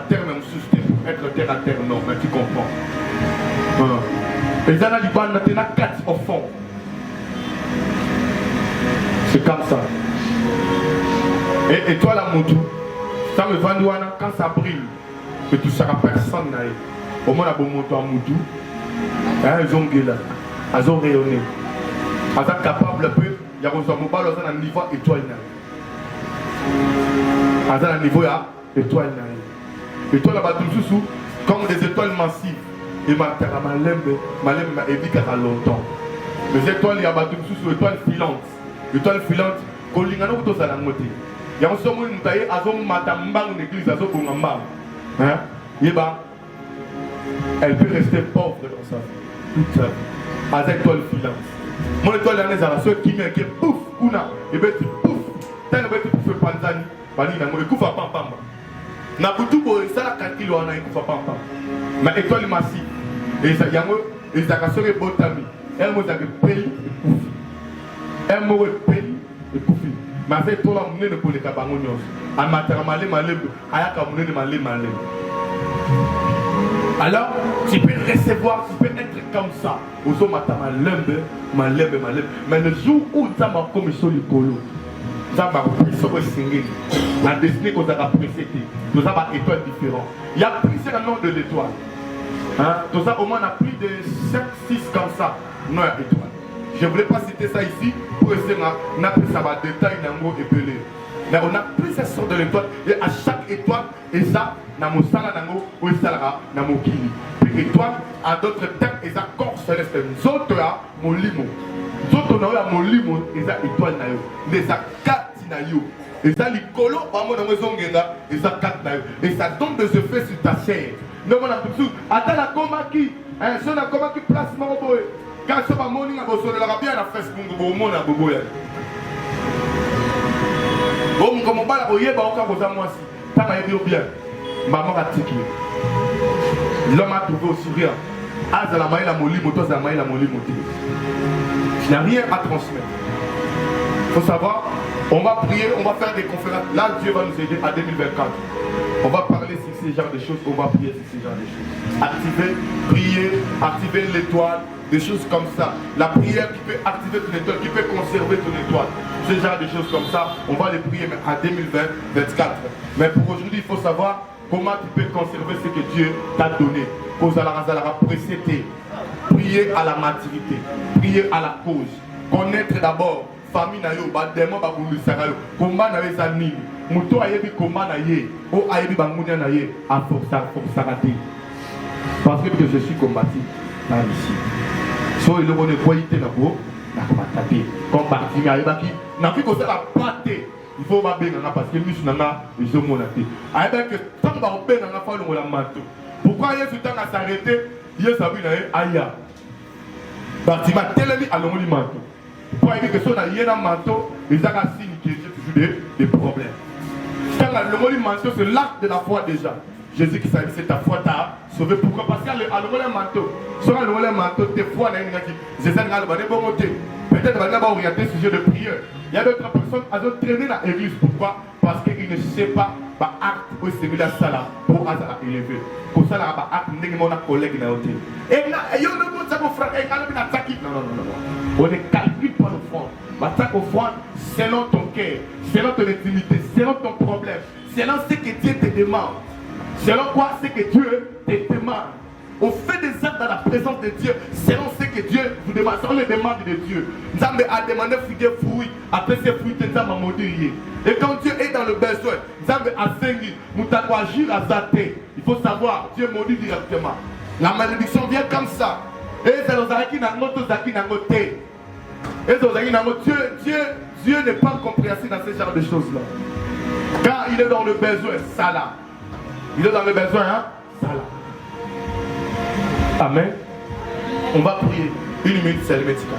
C: terme pour être terre à terre, non, mais tu comprends. Les Analiban n'ont pas 4 au fond. C'est comme ça. Et toi, la moto, ça me vend quand ça brille, que tu seras personne. Au moins, la bonne moto en moto, ils ont gueulé, ils ont rayonné. Ils sont capables de peu, il y a un niveau étoile. Ils ont un niveau étoile. Étoile là-bas, tout comme des étoiles massives. Et ma malem et dit longtemps. Les étoiles, il y a des étoiles filantes. Étoiles filantes, quand il y a un autre à la moitié. Il y a un seul monde qui a une église, à elle peut rester pauvre dans sa vie, toute sa vie. À des étoiles filantes. Mon étoile, il y a ceux qui me disent pouf, kuna, et bien tu pouf, t'as un peu de pouf, panzani, panina, et koufa pam pam. Na butu bo sala kankilo wana ikufa pam pam. Ma étoile massive. Et ça yango, et ça kasore botami. Elle mo zake peli et koufi. Elle mo peli et koufi. Ma fait tout la mune ne pour les kabangonyos. A matara malé malé, ayaka mune ne malé malé. Alors, tu peux recevoir, tu peux être comme ça. Aux hommes matama lembe, malembe, malembe. Mais le jour où tu as ma commission du colo, ça va vous signer. La destinée qu'on a précédée. Nous avons une étoile différente. Il y a plusieurs noms de l'étoile. Hein? Tout ça, au moins, on a plus de 5, 6 comme ça. Non, étoile. Je ne voulais pas citer ça ici pour essayer de ça va détail nango épelé. Mais on a plusieurs sortes de l'étoile. Et à chaque étoile, et ça, namo sala nango, ou sala namo kili. Puis étoile, à d'autres termes, et ça corps céleste. Zotra, mon limo. Soto na yo ya molimo eza étoile na yo. Eza kati na yo. Eza likolo bamo na maison ngenga eza kati na yo. Et ça donne des effets sur ta chair. Non mon abdou. Ata na koma ki, so na koma ki place mo boy. Quand so ba moni na boso la bien na Facebook bo mo na bobo ya. Bon comme bala oyeba oka boza mwasi. Tanga yebi bien. Maman a tiki. L'homme a trouvé aussi rien. Az la maïla molimo, toi la maïla molimo. Tu n'as rien à transmettre. Il faut savoir, on va prier, on va faire des conférences. Là, Dieu va nous aider à 2024. On va parler sur ces genres de choses, on va prier sur ces genres de choses. Activer, prier, activer l'étoile, des choses comme ça. La prière qui peut activer ton étoile, qui peut conserver ton étoile. Ce genre de choses comme ça, on va les prier à 2024. Mais pour aujourd'hui, il faut savoir comment tu peux conserver ce que Dieu t'a donné. Prier à la maturité, prier à la cause, connaître d'abord famille na yo, ba démon ba bulusa yo, combat na yo zanini, muto ayebi combat na ye, o ayebi bangunya na ye, a força raté. Parce que je suis combattu là ici. So il le qualité na bo, na combatté. Combattu na yeba ki, na fi ko ça la platé. Il faut pas bien parce que nous sommes les hommes monatés. Avec que tant qu'on va bien dans la foi de la manteau. Pourquoi Yesu tant à s'arrêter, Yesu a vu na aya. Bâtiment tellement à l'homme manteau. Pourquoi il dit que son a yé dans manteau, les agassimes qui ont toujours des problèmes. Tant à l'homme manteau, c'est l'acte de la foi déjà. Jésus qui s'est dit c'est ta foi t'a sauvé. Pourquoi? Parce qu'à l'homme manteau, sur l'homme manteau, tes foi n'a rien dit. Jésus n'a pas de bon côté. Peut-être qu'on va orienter ce sujet de prière. Il y a d'autres personnes qui ont traîné dans l'église. Pourquoi? Parce qu'ils ne savent pas l'acte pour celui-là pour élever. Pour ça, l'acte n'est pas un collègue. Et là, il y a un autre frère qui a attaqué. Non. On ne calcule pas le front. L'attaque au front selon ton cœur, selon ton intimité, selon ton problème, selon ce que Dieu te demande. Selon quoi ce que Dieu te demande. On fait des actes dans la présence de Dieu selon ce que Dieu vous demande, selon les demandes de Dieu. Nous avons demandé des fruits, après ces fruits, nous avons maudit. Et quand Dieu est dans le besoin, nous avons assaini, nous avons agi à zater. Il faut savoir, Dieu maudit directement. La malédiction vient comme ça. Et c'est nos acquis dans notre acquis dans notre tête. Et c'est nos acquis dans notre Dieu n'est pas compréhensible dans ce genre de choses-là. Quand il est dans le besoin, ça là. Il est dans le besoin, hein? Ça là. Amen. On va prier. Une minute, c'est le médical.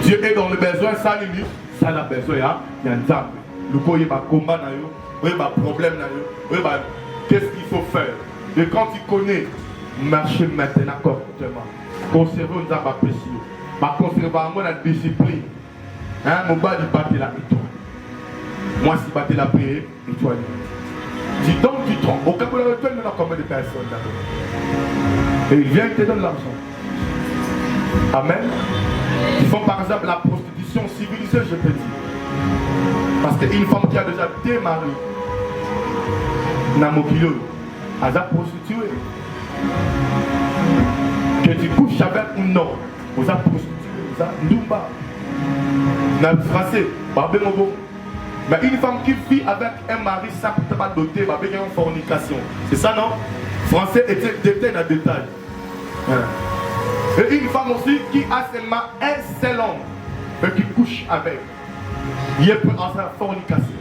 C: Dieu est dans le besoin, ça limite. Ça a besoin, hein? Il y a un temps. Le coup, il y a un combat, il y a un problème, qu'est-ce qu'il faut faire? Et quand tu connais, marcher maintenant correctement. Conserver un arbre précieux. Conserver la discipline. Hein? Mon bas, il battait la étoile. Moi, si battait la paix, étoile. Tu donnes, tu trompes. Au Cameroun, tu as combien de personnes là-bas? Et il vient et te donne l'argent. Amen. Ils font par exemple la prostitution civilisée, je peux dire. Parce qu'une femme qui a déjà démarré dans mon kilo, elle a prostitué. Que tu couches avec un homme, vous avez prostitué, vous avez ndumba. Dans le français, mais une femme qui vit avec un mari, ça peut pas doter, avec une fornication. C'est ça, non? Français était détail dans détail. Et une femme aussi qui a seulement un seul homme, mais qui couche avec. Il est en fornication.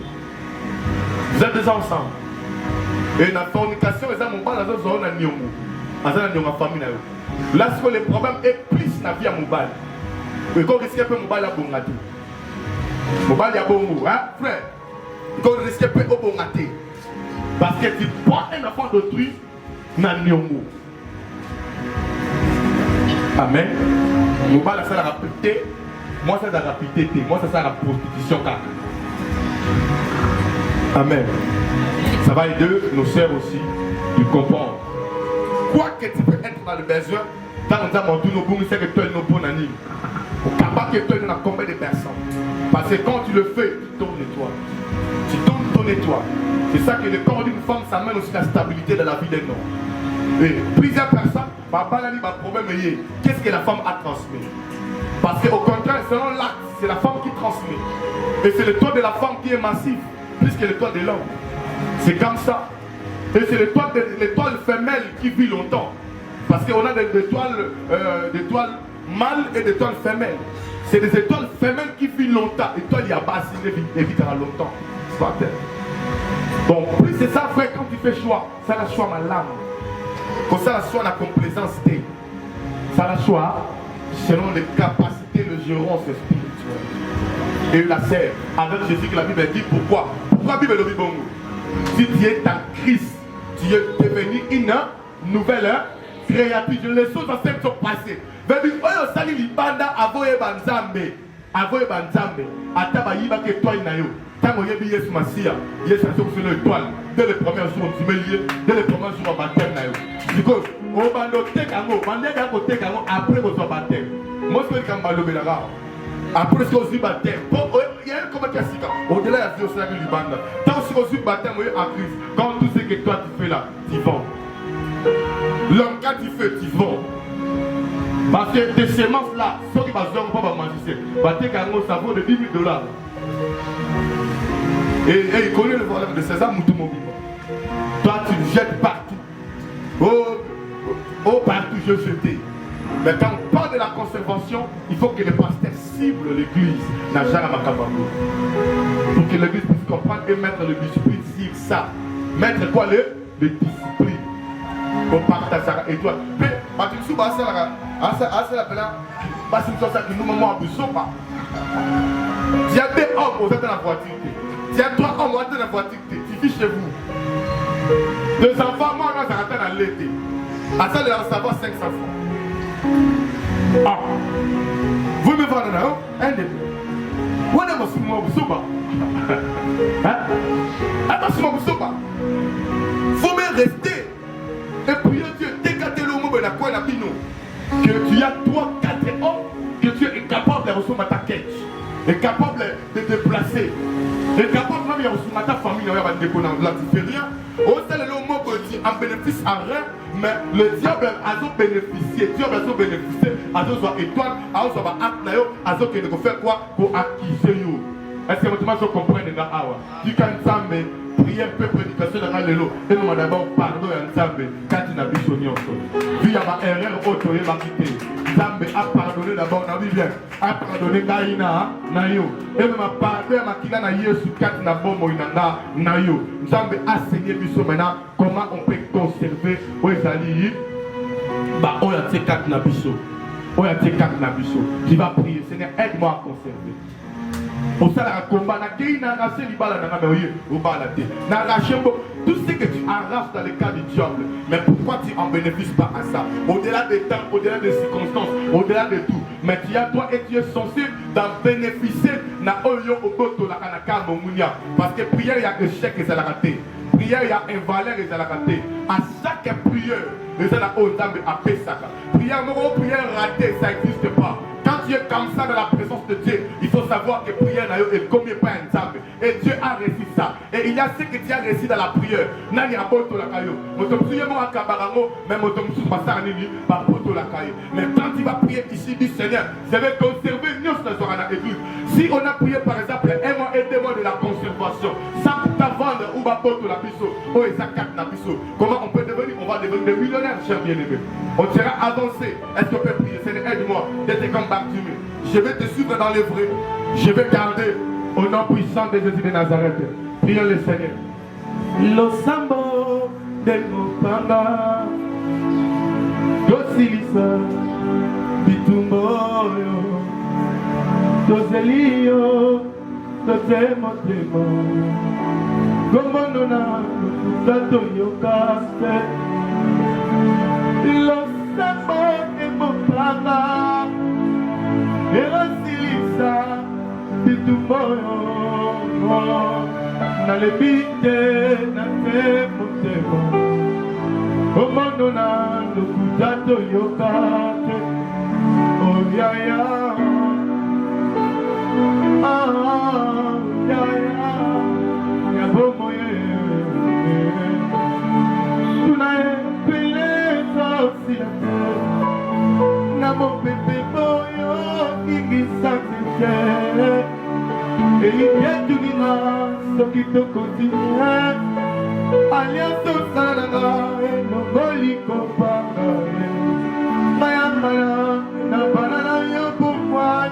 C: Vous êtes déjà ensemble. Et la fornication, ils ont dans une zone à Nyongo. Dans la famille. Là, le problème est plus dans la vie à Mobile. Et quand on risque un peu Mobile à Bongati. Mobile à Bongo, hein, frère. Quand on risque un peu au Bongati. Parce que tu prends un enfant d'autrui dans Nyongo. Amen. Mobile, ça l'a répété. Moi, ça l'a répété. Moi, ça la prostitution. Amen. Ça va aider nos sœurs aussi de comprendre. Quoi que tu peux être dans le besoin, dans nos bons, c'est que tu es nos bons amis. Pour capable que tu es dans combien de personnes. Parce que quand tu le fais, tu tournes l'étoile. Tu tournes ton étoile. C'est ça que le corps d'une femme, ça mène aussi la stabilité de la vie d'un homme. Et plusieurs personnes, problème est qu'est-ce que la femme a transmis. Parce qu'au contraire, selon l'acte, c'est la femme qui transmet. Et c'est l'étoile de la femme qui est massif, plus que l'étoile de l'homme. C'est comme ça. Et c'est l'étoile femelle qui vit longtemps. Parce qu'on a des étoiles mâles et des étoiles femelles. C'est des étoiles femelles qui vivent longtemps. Étoiles, il y a bas, il vivra longtemps. Soit terre. Donc, plus c'est ça, frère, quand tu fais choix, ça la choix ma lame. Comme ça la choix la complaisance. Ça la choix selon les capacités, le gérance spirituelle. Et la sert avec Jésus que la Bible dit pourquoi. Pourquoi la Bible dit bon? Si tu es en Christ, tu es devenu une nouvelle créature. Les choses anciennes sont passées. Baby, oyo sali libanda avoye banzambe. Avoye banzambe. Ataba yiba ke toi inayo. Tango yebi Yesu Masia. Yesu a sur l'étoile. Dès le premier jour, on s'y met. Dès le premier jour, on baptême nayo. Because au bando tekango, bandega ko tekango après votre baptême. Moi je peux quand balo belara. Après ce qu'on dit baptême. Bon, il y a un comment tu as sika. Au-delà de la vie au sein du libanda. Tant que on dit baptême en Christ. Quand tout ce que toi tu fais là, tu vends. L'homme quand tu fais, tu vends. Parce que tes semences là, ceux qui ne vont pas manger, ça vaut de $10 000. Et il connaît le valeur de César Moutoumobile. Toi, tu le jettes partout. Partout, je jetais. Mais quand on parle de la conservation, il faut que le pasteur cible l'église. Pour que l'église puisse comprendre et mettre le discipline sur ça. Mettre quoi le discipline. On partage ça et toi. Mais, tu vas il y a des hommes au sein de la voiture. Il y a 3 hommes au sein de la voiture. Tu vis chez vous. 2 enfants, moi, on va s'arrêter dans l'été. À ça, il va savoir 500 francs. Vous me vendez là, un des deux. Où est-ce que vous faut me rester. Et prier Dieu, décater le mot de la quoi la pino. Que tu as 3, 4 hommes, que tu es capable de recevoir ta quête, est capable de te déplacer, est capable même de recevoir ta famille, là tu fais rien. On sait le mot que tu en bénéfice en rien, mais le diable a bénéficié, Dieu a bénéficié, a soit étoile, a soit acte, a soit qu'il faut faire quoi pour acquérir. Est-ce que vous comprenez là? Tu can s'amener. Prière, peu prédication dans le lot. Et nous d'abord pardon à Nzambe quand il n'a plus sonné en sol. Puis il y a ma erreur auto et ma quitté. Nzambe a pardonné d'abord dans Bible. A pardonné Gaïna, Nayo. Et même a pardonné à ma kila na Yesu quand na bon moinanga Nayo. Nzambe a saigné biso maintenant comment on peut conserver Oezali. Bah on a ces 4 na biso. On a ces 4 na biso. Tu vas prier, Seigneur, aide-moi à conserver. Au salaire combat, tout ce que tu arraches dans le cas du diable, mais pourquoi tu en bénéficies pas à ça? Au-delà des temps, au-delà des circonstances, au-delà de tout, mais tu as toi et tu es censé d'en bénéficier. Parce que prière, il y a échec et ça l'a raté. Prière, il y a invaleur et ça l'a raté. À chaque prière, les gens ont à Pessaka. Prière ratée, ça n'existe pas. Quand tu es comme ça dans la présence de Dieu, il faut savoir que prière est combien pas un ensemble. Et Dieu a réussi ça. Et il y a ce que tu as réussi dans la prière. Nani a poto la caillou. Mais quand tu vas prier ici, du Seigneur, je vais conserver l'église. Si on a prié par exemple 1 mois et 2 mois de la conservation, sans t'avendre ou va poto la biso, ou esakat na biso, comment on peut devenir? On va devenir des millionnaires, chers bien-aimés. On sera avancé. Est-ce qu'on peut prier? Seigneur, aide-moi d'être comme Bartimée. Je vais te suivre dans les vrais. Je vais garder au nom puissant de Jésus de Nazareth. Prions le Seigneur. Lo sambo de mopanga Dosilisa bitumboyo Dozelio Dotemotemo Gomonona Tato yokaste Lo sambo de mopanga Dosilisa bitumboyo na lebite na temotemo omondo na lokutato yokate oyaya yaya yabomoye tunaye peleza osila na mopepe boyo ingisakete et il vient tout dire ce qui te continue. Alliance Salana et nos bolicos pagaille. Maya na banana yo pour moi.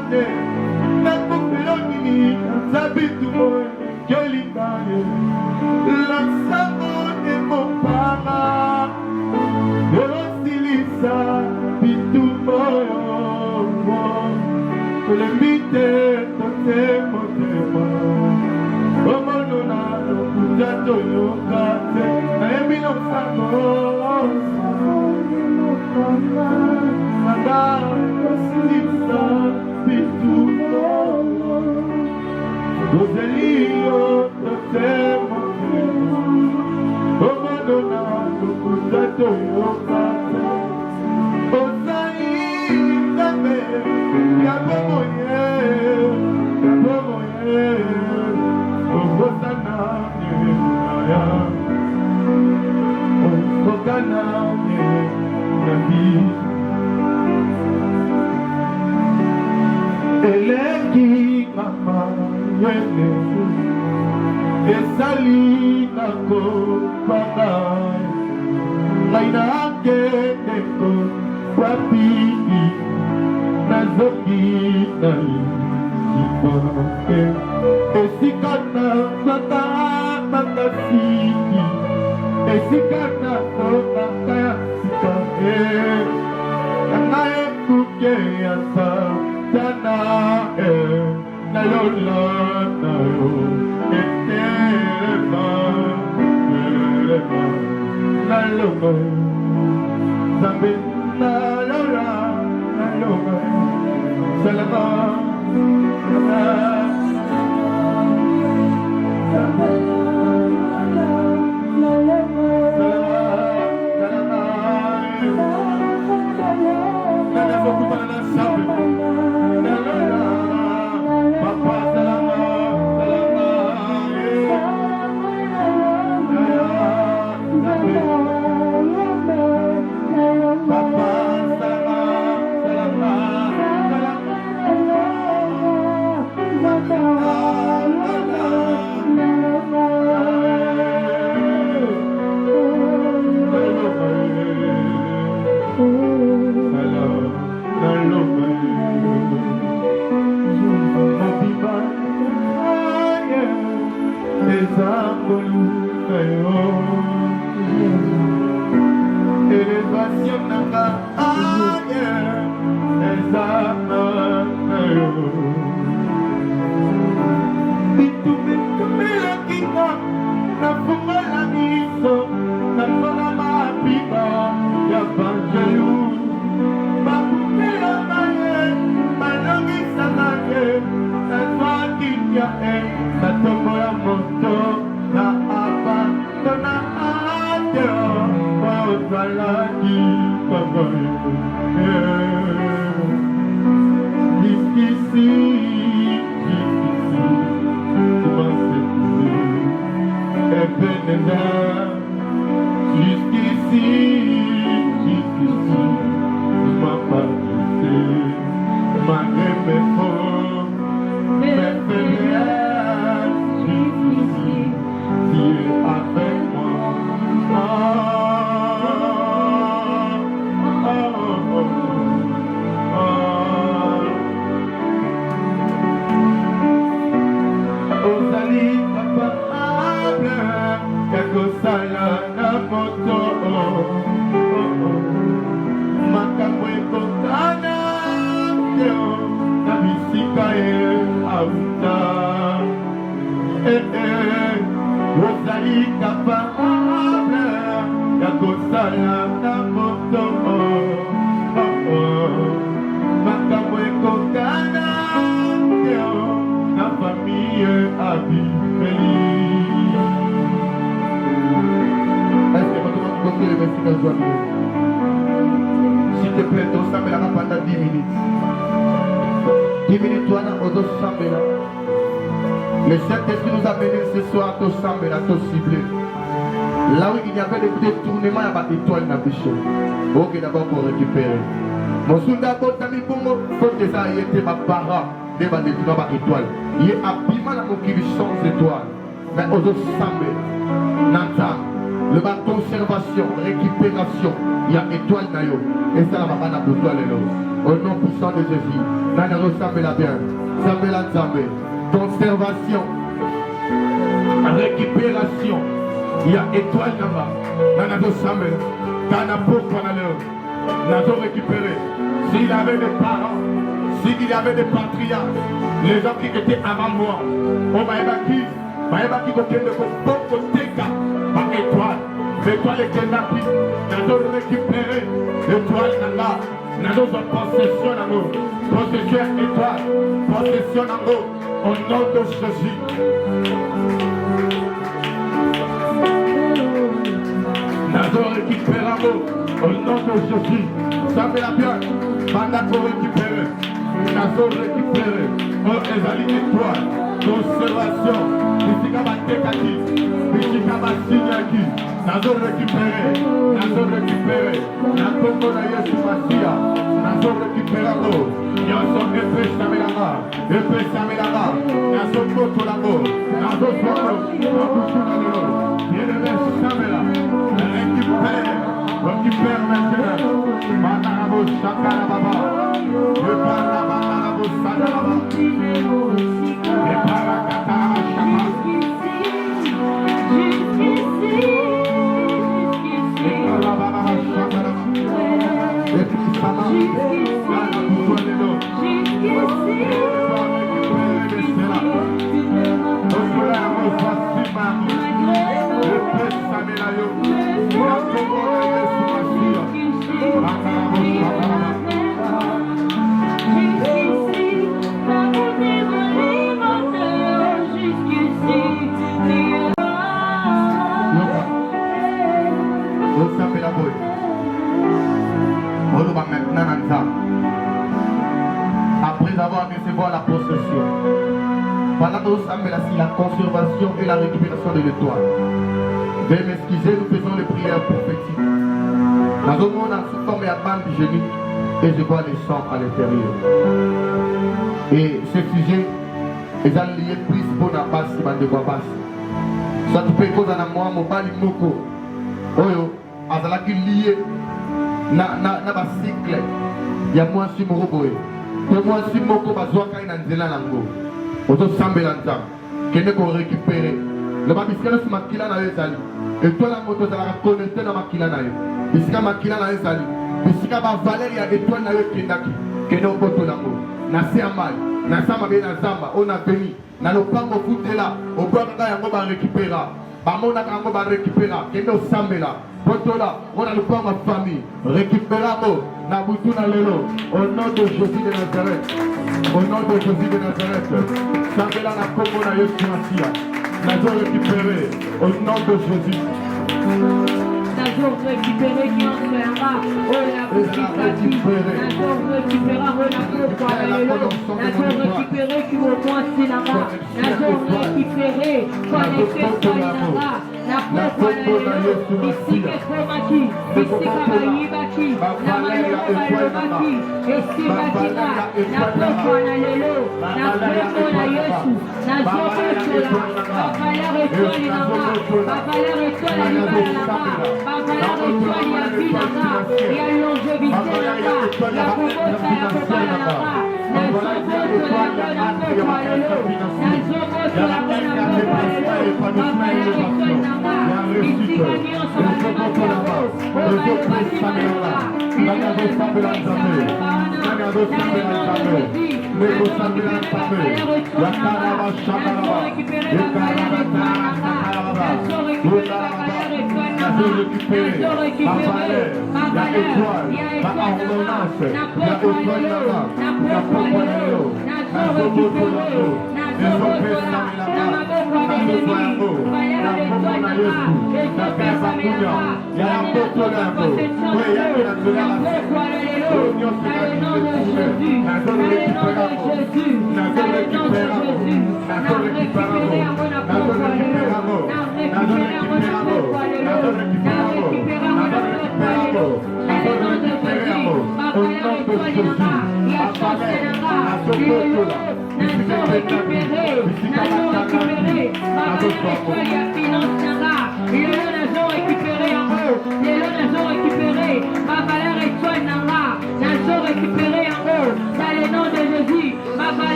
B: S'il te plaît, tu s'en pendant 10 minutes. 10 minutes, tu as au dos Sambela. Le Saint-Esprit nous a menés ce soir à Sambela, à ciblé. Là où il y avait des détournements, il y avait des étoiles dans le show. Ok, d'abord pour récupérer. Mon soutien d'abord, il faut que ça ait été ma parole. Il y a des étoiles. Il y a abîmé dans mon qui sans étoiles. Mais au dos Sambela, Nantam. Le bas conservation, récupération, il y a étoile nayo. Et ça, la maman a besoin de l'eau. Au nom puissant de Jésus, Nana ressemble la bien. Zambé la Zambé. Conservation,
C: récupération. Il y a étoile là-bas. Nanazo Samuel. Kanapo Kwanaleo. Nazo récupéré. S'il avait des parents, s'il y avait des patriarches, les gens qui étaient avant moi, on m'a évacué. Maïbaki kokende ko boko teka par étoile. L'étoile est kendaki. Nazo récupérer l'étoile nanga. Nazo en possession nango. Possession étoile. Possession nango. Au nom de Jésus. Nazo récupérer nango. Au nom de Jésus. Ça fait la bien. Pendant qu'on récupère. Nazo récupérer. Oh, ezali étoile. Conservation. Bisika batekaki. Bisika basinyaki. Nazo récupérer. Nazo récupérer. Nakongo na Yesu Masia. Nazo récupérer ngo. Nyonso epesamelanga. Epesamelanga. Nazo koto lango. Nazo sono. Nabusu na lelo. Yelele samela. Récupère. Récupère maintenant. Manarabo shakara baba. Repara manarabo sakara baba. Repara katara shaka. Repara baba shakara baba. Et puis ça va. Après avoir recevoir la possession, pendant que la conservation et la récupération de l'étoile, veuillez m'excuser, nous faisons les prières prophétiques. Dans le monde, sous forme à bande hygiénique, et je vois les sang à l'intérieur. Et ce sujet est lié plus pour la base, si de quoi basse. Ça te fait cause à moi, mon bali moko. Oyo, azalaki lié na cycle. Il y a moins si mon boy. Pour moi, si mon ko bazwaka ina nzela nango. Ozo sambela nzam. Kene ko récupérer. Le babiskala su makila na ezali. Et toi la moto za la connecter na makila na yo. Bisika makila na ezali. Bisika ba valeur ya étoile na yo kendaki. Kene o boto nango. Na se amal. Na sama be na zamba. On a béni. Na lo pango futela. O bwaka yango ba récupérer. Bamona kango ba récupérer. Kene o sambela. Botola, on a le corps ma famille. Récupéramo, Nabutu na lelo. Au nom de Jésus de Nazareth. Au nom de Jésus de Nazareth. Sambela na Congo na Yesu Masia. Nazo récupéré. Au nom de Jésus.
D: Nazo récupéré qui en sera. Oh la boutique Nazo récupéré. Oh la copa la lelo. Nazo récupéré qui au point c'est là-bas. Nazo récupéré. Connecté sur là-bas. La copa la lelo. Ici qu'est-ce qu'on m'a dit? Ici Kabayi Baki. La Mayo Baki. Ici Bakira. La copa la lelo. La copa la Yesu. Nazo récupéré. Babalère étoile là-bas. Babalère étoile là-bas. Babalère étoile y a vie là-bas. Il y a longévité là-bas. La copa là-bas. Nazo récupéré. La copa la lelo. Nazo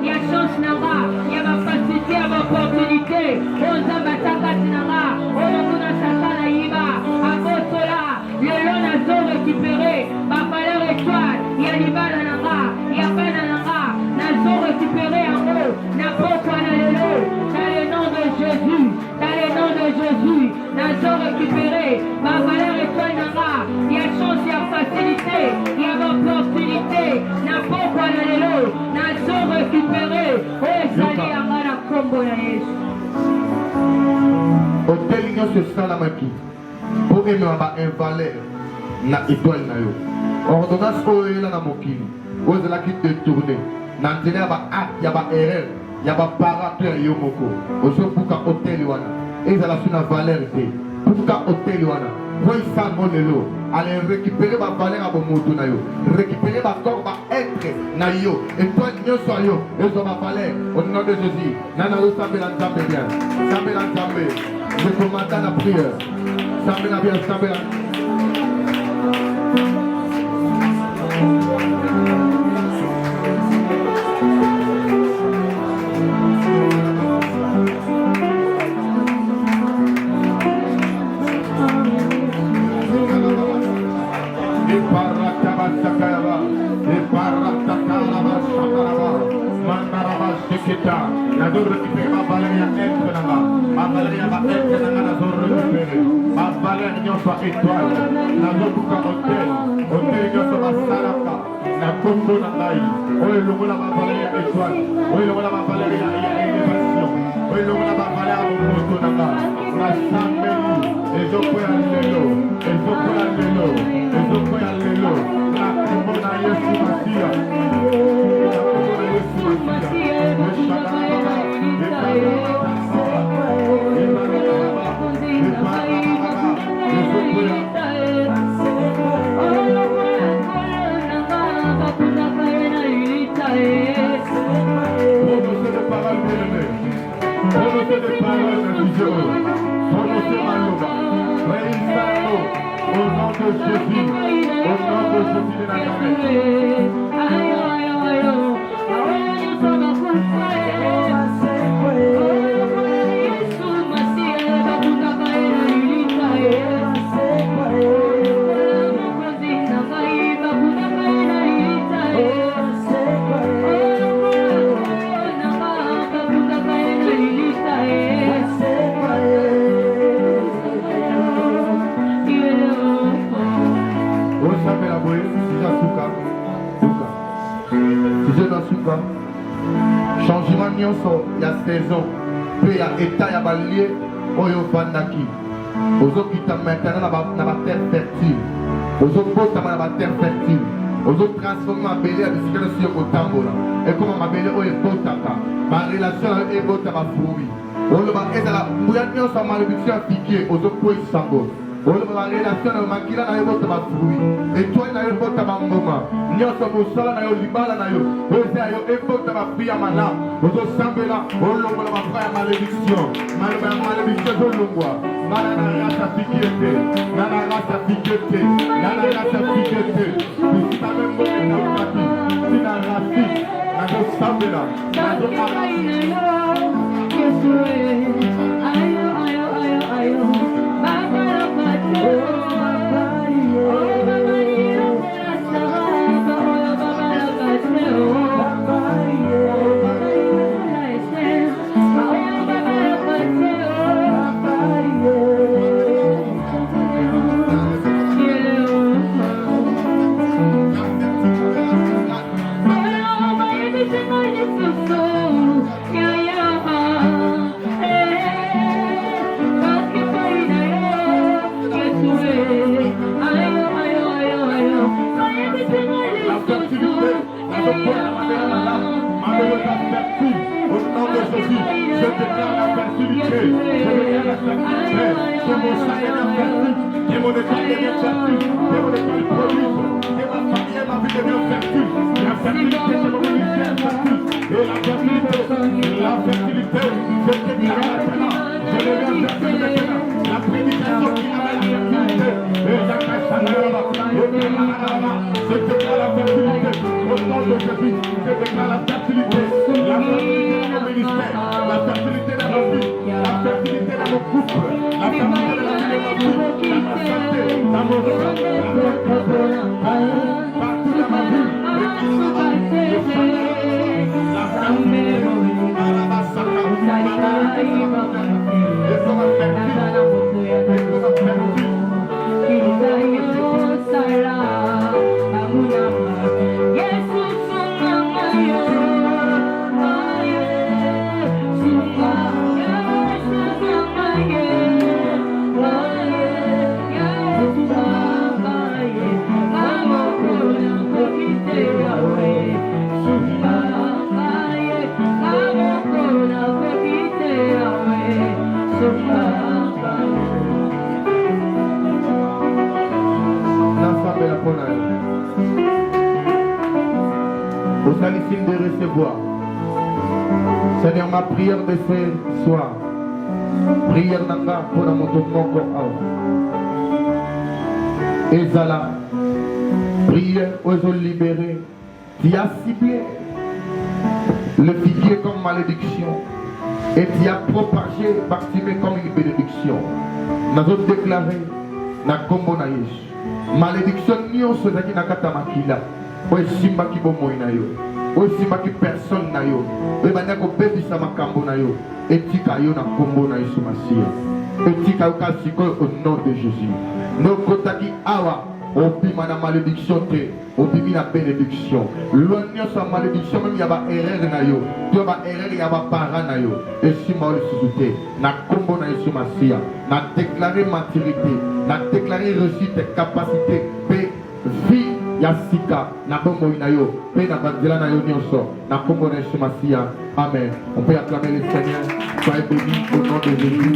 D: il y a chance, il y a ma facilité, ma opportunité. récupérer ma valeur et toi, il y a chance, il y a facilité, il y a opportunité, n'importe quoi dans l'élo, n'a récupéré. Oh, salut, Amara, combo, Yesu.
B: Hôtel nyonso esalamaki mpo emema bainvaleur na étoile na yo. Ordonnance oyo eyela na mokili oyo ezalaki détourné na nzela ya baacte ya baerreur ya bapara to ya yo moko ozobuka hôtel wana ezala so na valeur te. Buka hôtel wana po isango lelo ale récupérer bavaleur ya bomoto na yo, récupérer bacorps baêtre na yo, étoile nyonso ya yo ezwa bavaleur au nom de Jésus. Nana osambela nzambe bien, sambela nzambe. Je commande la prière. Sambela bien, sambela. Étoile, la Zobuka Hotel, Hotel Yosoba Salaka, la Congo Nangai, oui, le Moula Valéria Étoile, oui, le Moula Valéria Élévation, oui, le Moula Valéria Moto Nanga, la Sambeli, les Okoya Lelo, les Okoya Lelo, les Okoya Lelo, la Congo na Yesu Masia, la Congo na Yesu Masia, le Shabalaba, le Shabalaba, au nom de Jésus de Nazareth. Changement nyonso ya saison pe ya état ya balie oyo vandaki ozokita maintenant na ba terre fertile ozobotama na ba terre fertile ozotransforme mabele ya bisika nyonso yo kotambola ekoma mabele oyo ebotaka barelation na yo ebota bafruit oloba ezala mbuya nyonso ya malédiction ya pikie ozokweyisa yango oloba barelation na yo makila na yo ebota bafruit étoile na yo ebota bamboma nyonso mosala na yo libala na yo oza yo ebota bapri ya malamu ozosambela olongola bafra ya malédiction maloba ya malédiction ezolongwa nana na rasa pikie te nana rasa pikie te nana rasa pikie te bisika memboke na okati tina rasi nazosambela L'ensemble la bonne. Vous allez signe de recevoir. Seigneur, ma prière de ce soir. Prière nanga pour la moto moko awa. Ezala. Prière aux libérés. Tu as ciblé le figuier comme malédiction. Et tu as propagé Bartimée comme une bénédiction. Nous avons déclaré na kombo na Yesu. Malédiction nyonso ezaki na kata makila. Oyo esimbaki bomoi na yo. Oyo esimbaki personne na yo. Oyo banda kobebisa makambo na yo. Etika yo na kombo na Yesu Masiya. Etika yo kasi sikoyo au nom de Jésus. Nokotaki awa. Obima na malédiction te, obimi na bénédiction. L'oignon sa malédiction, même yaba erreur na yo. Yaba erreur yaba para na yo. Et si ma ressuscité, na combo na Yesu Masiya, na déclaré maturité, na déclaré réussite, capacité, paix, vie, yasika, na bombo na yo, paix na bandela na yo nyonso, na combo na Yesu Masiya. Amen. On peut acclamer le Seigneur. Soyez bénis au nom de Jésus.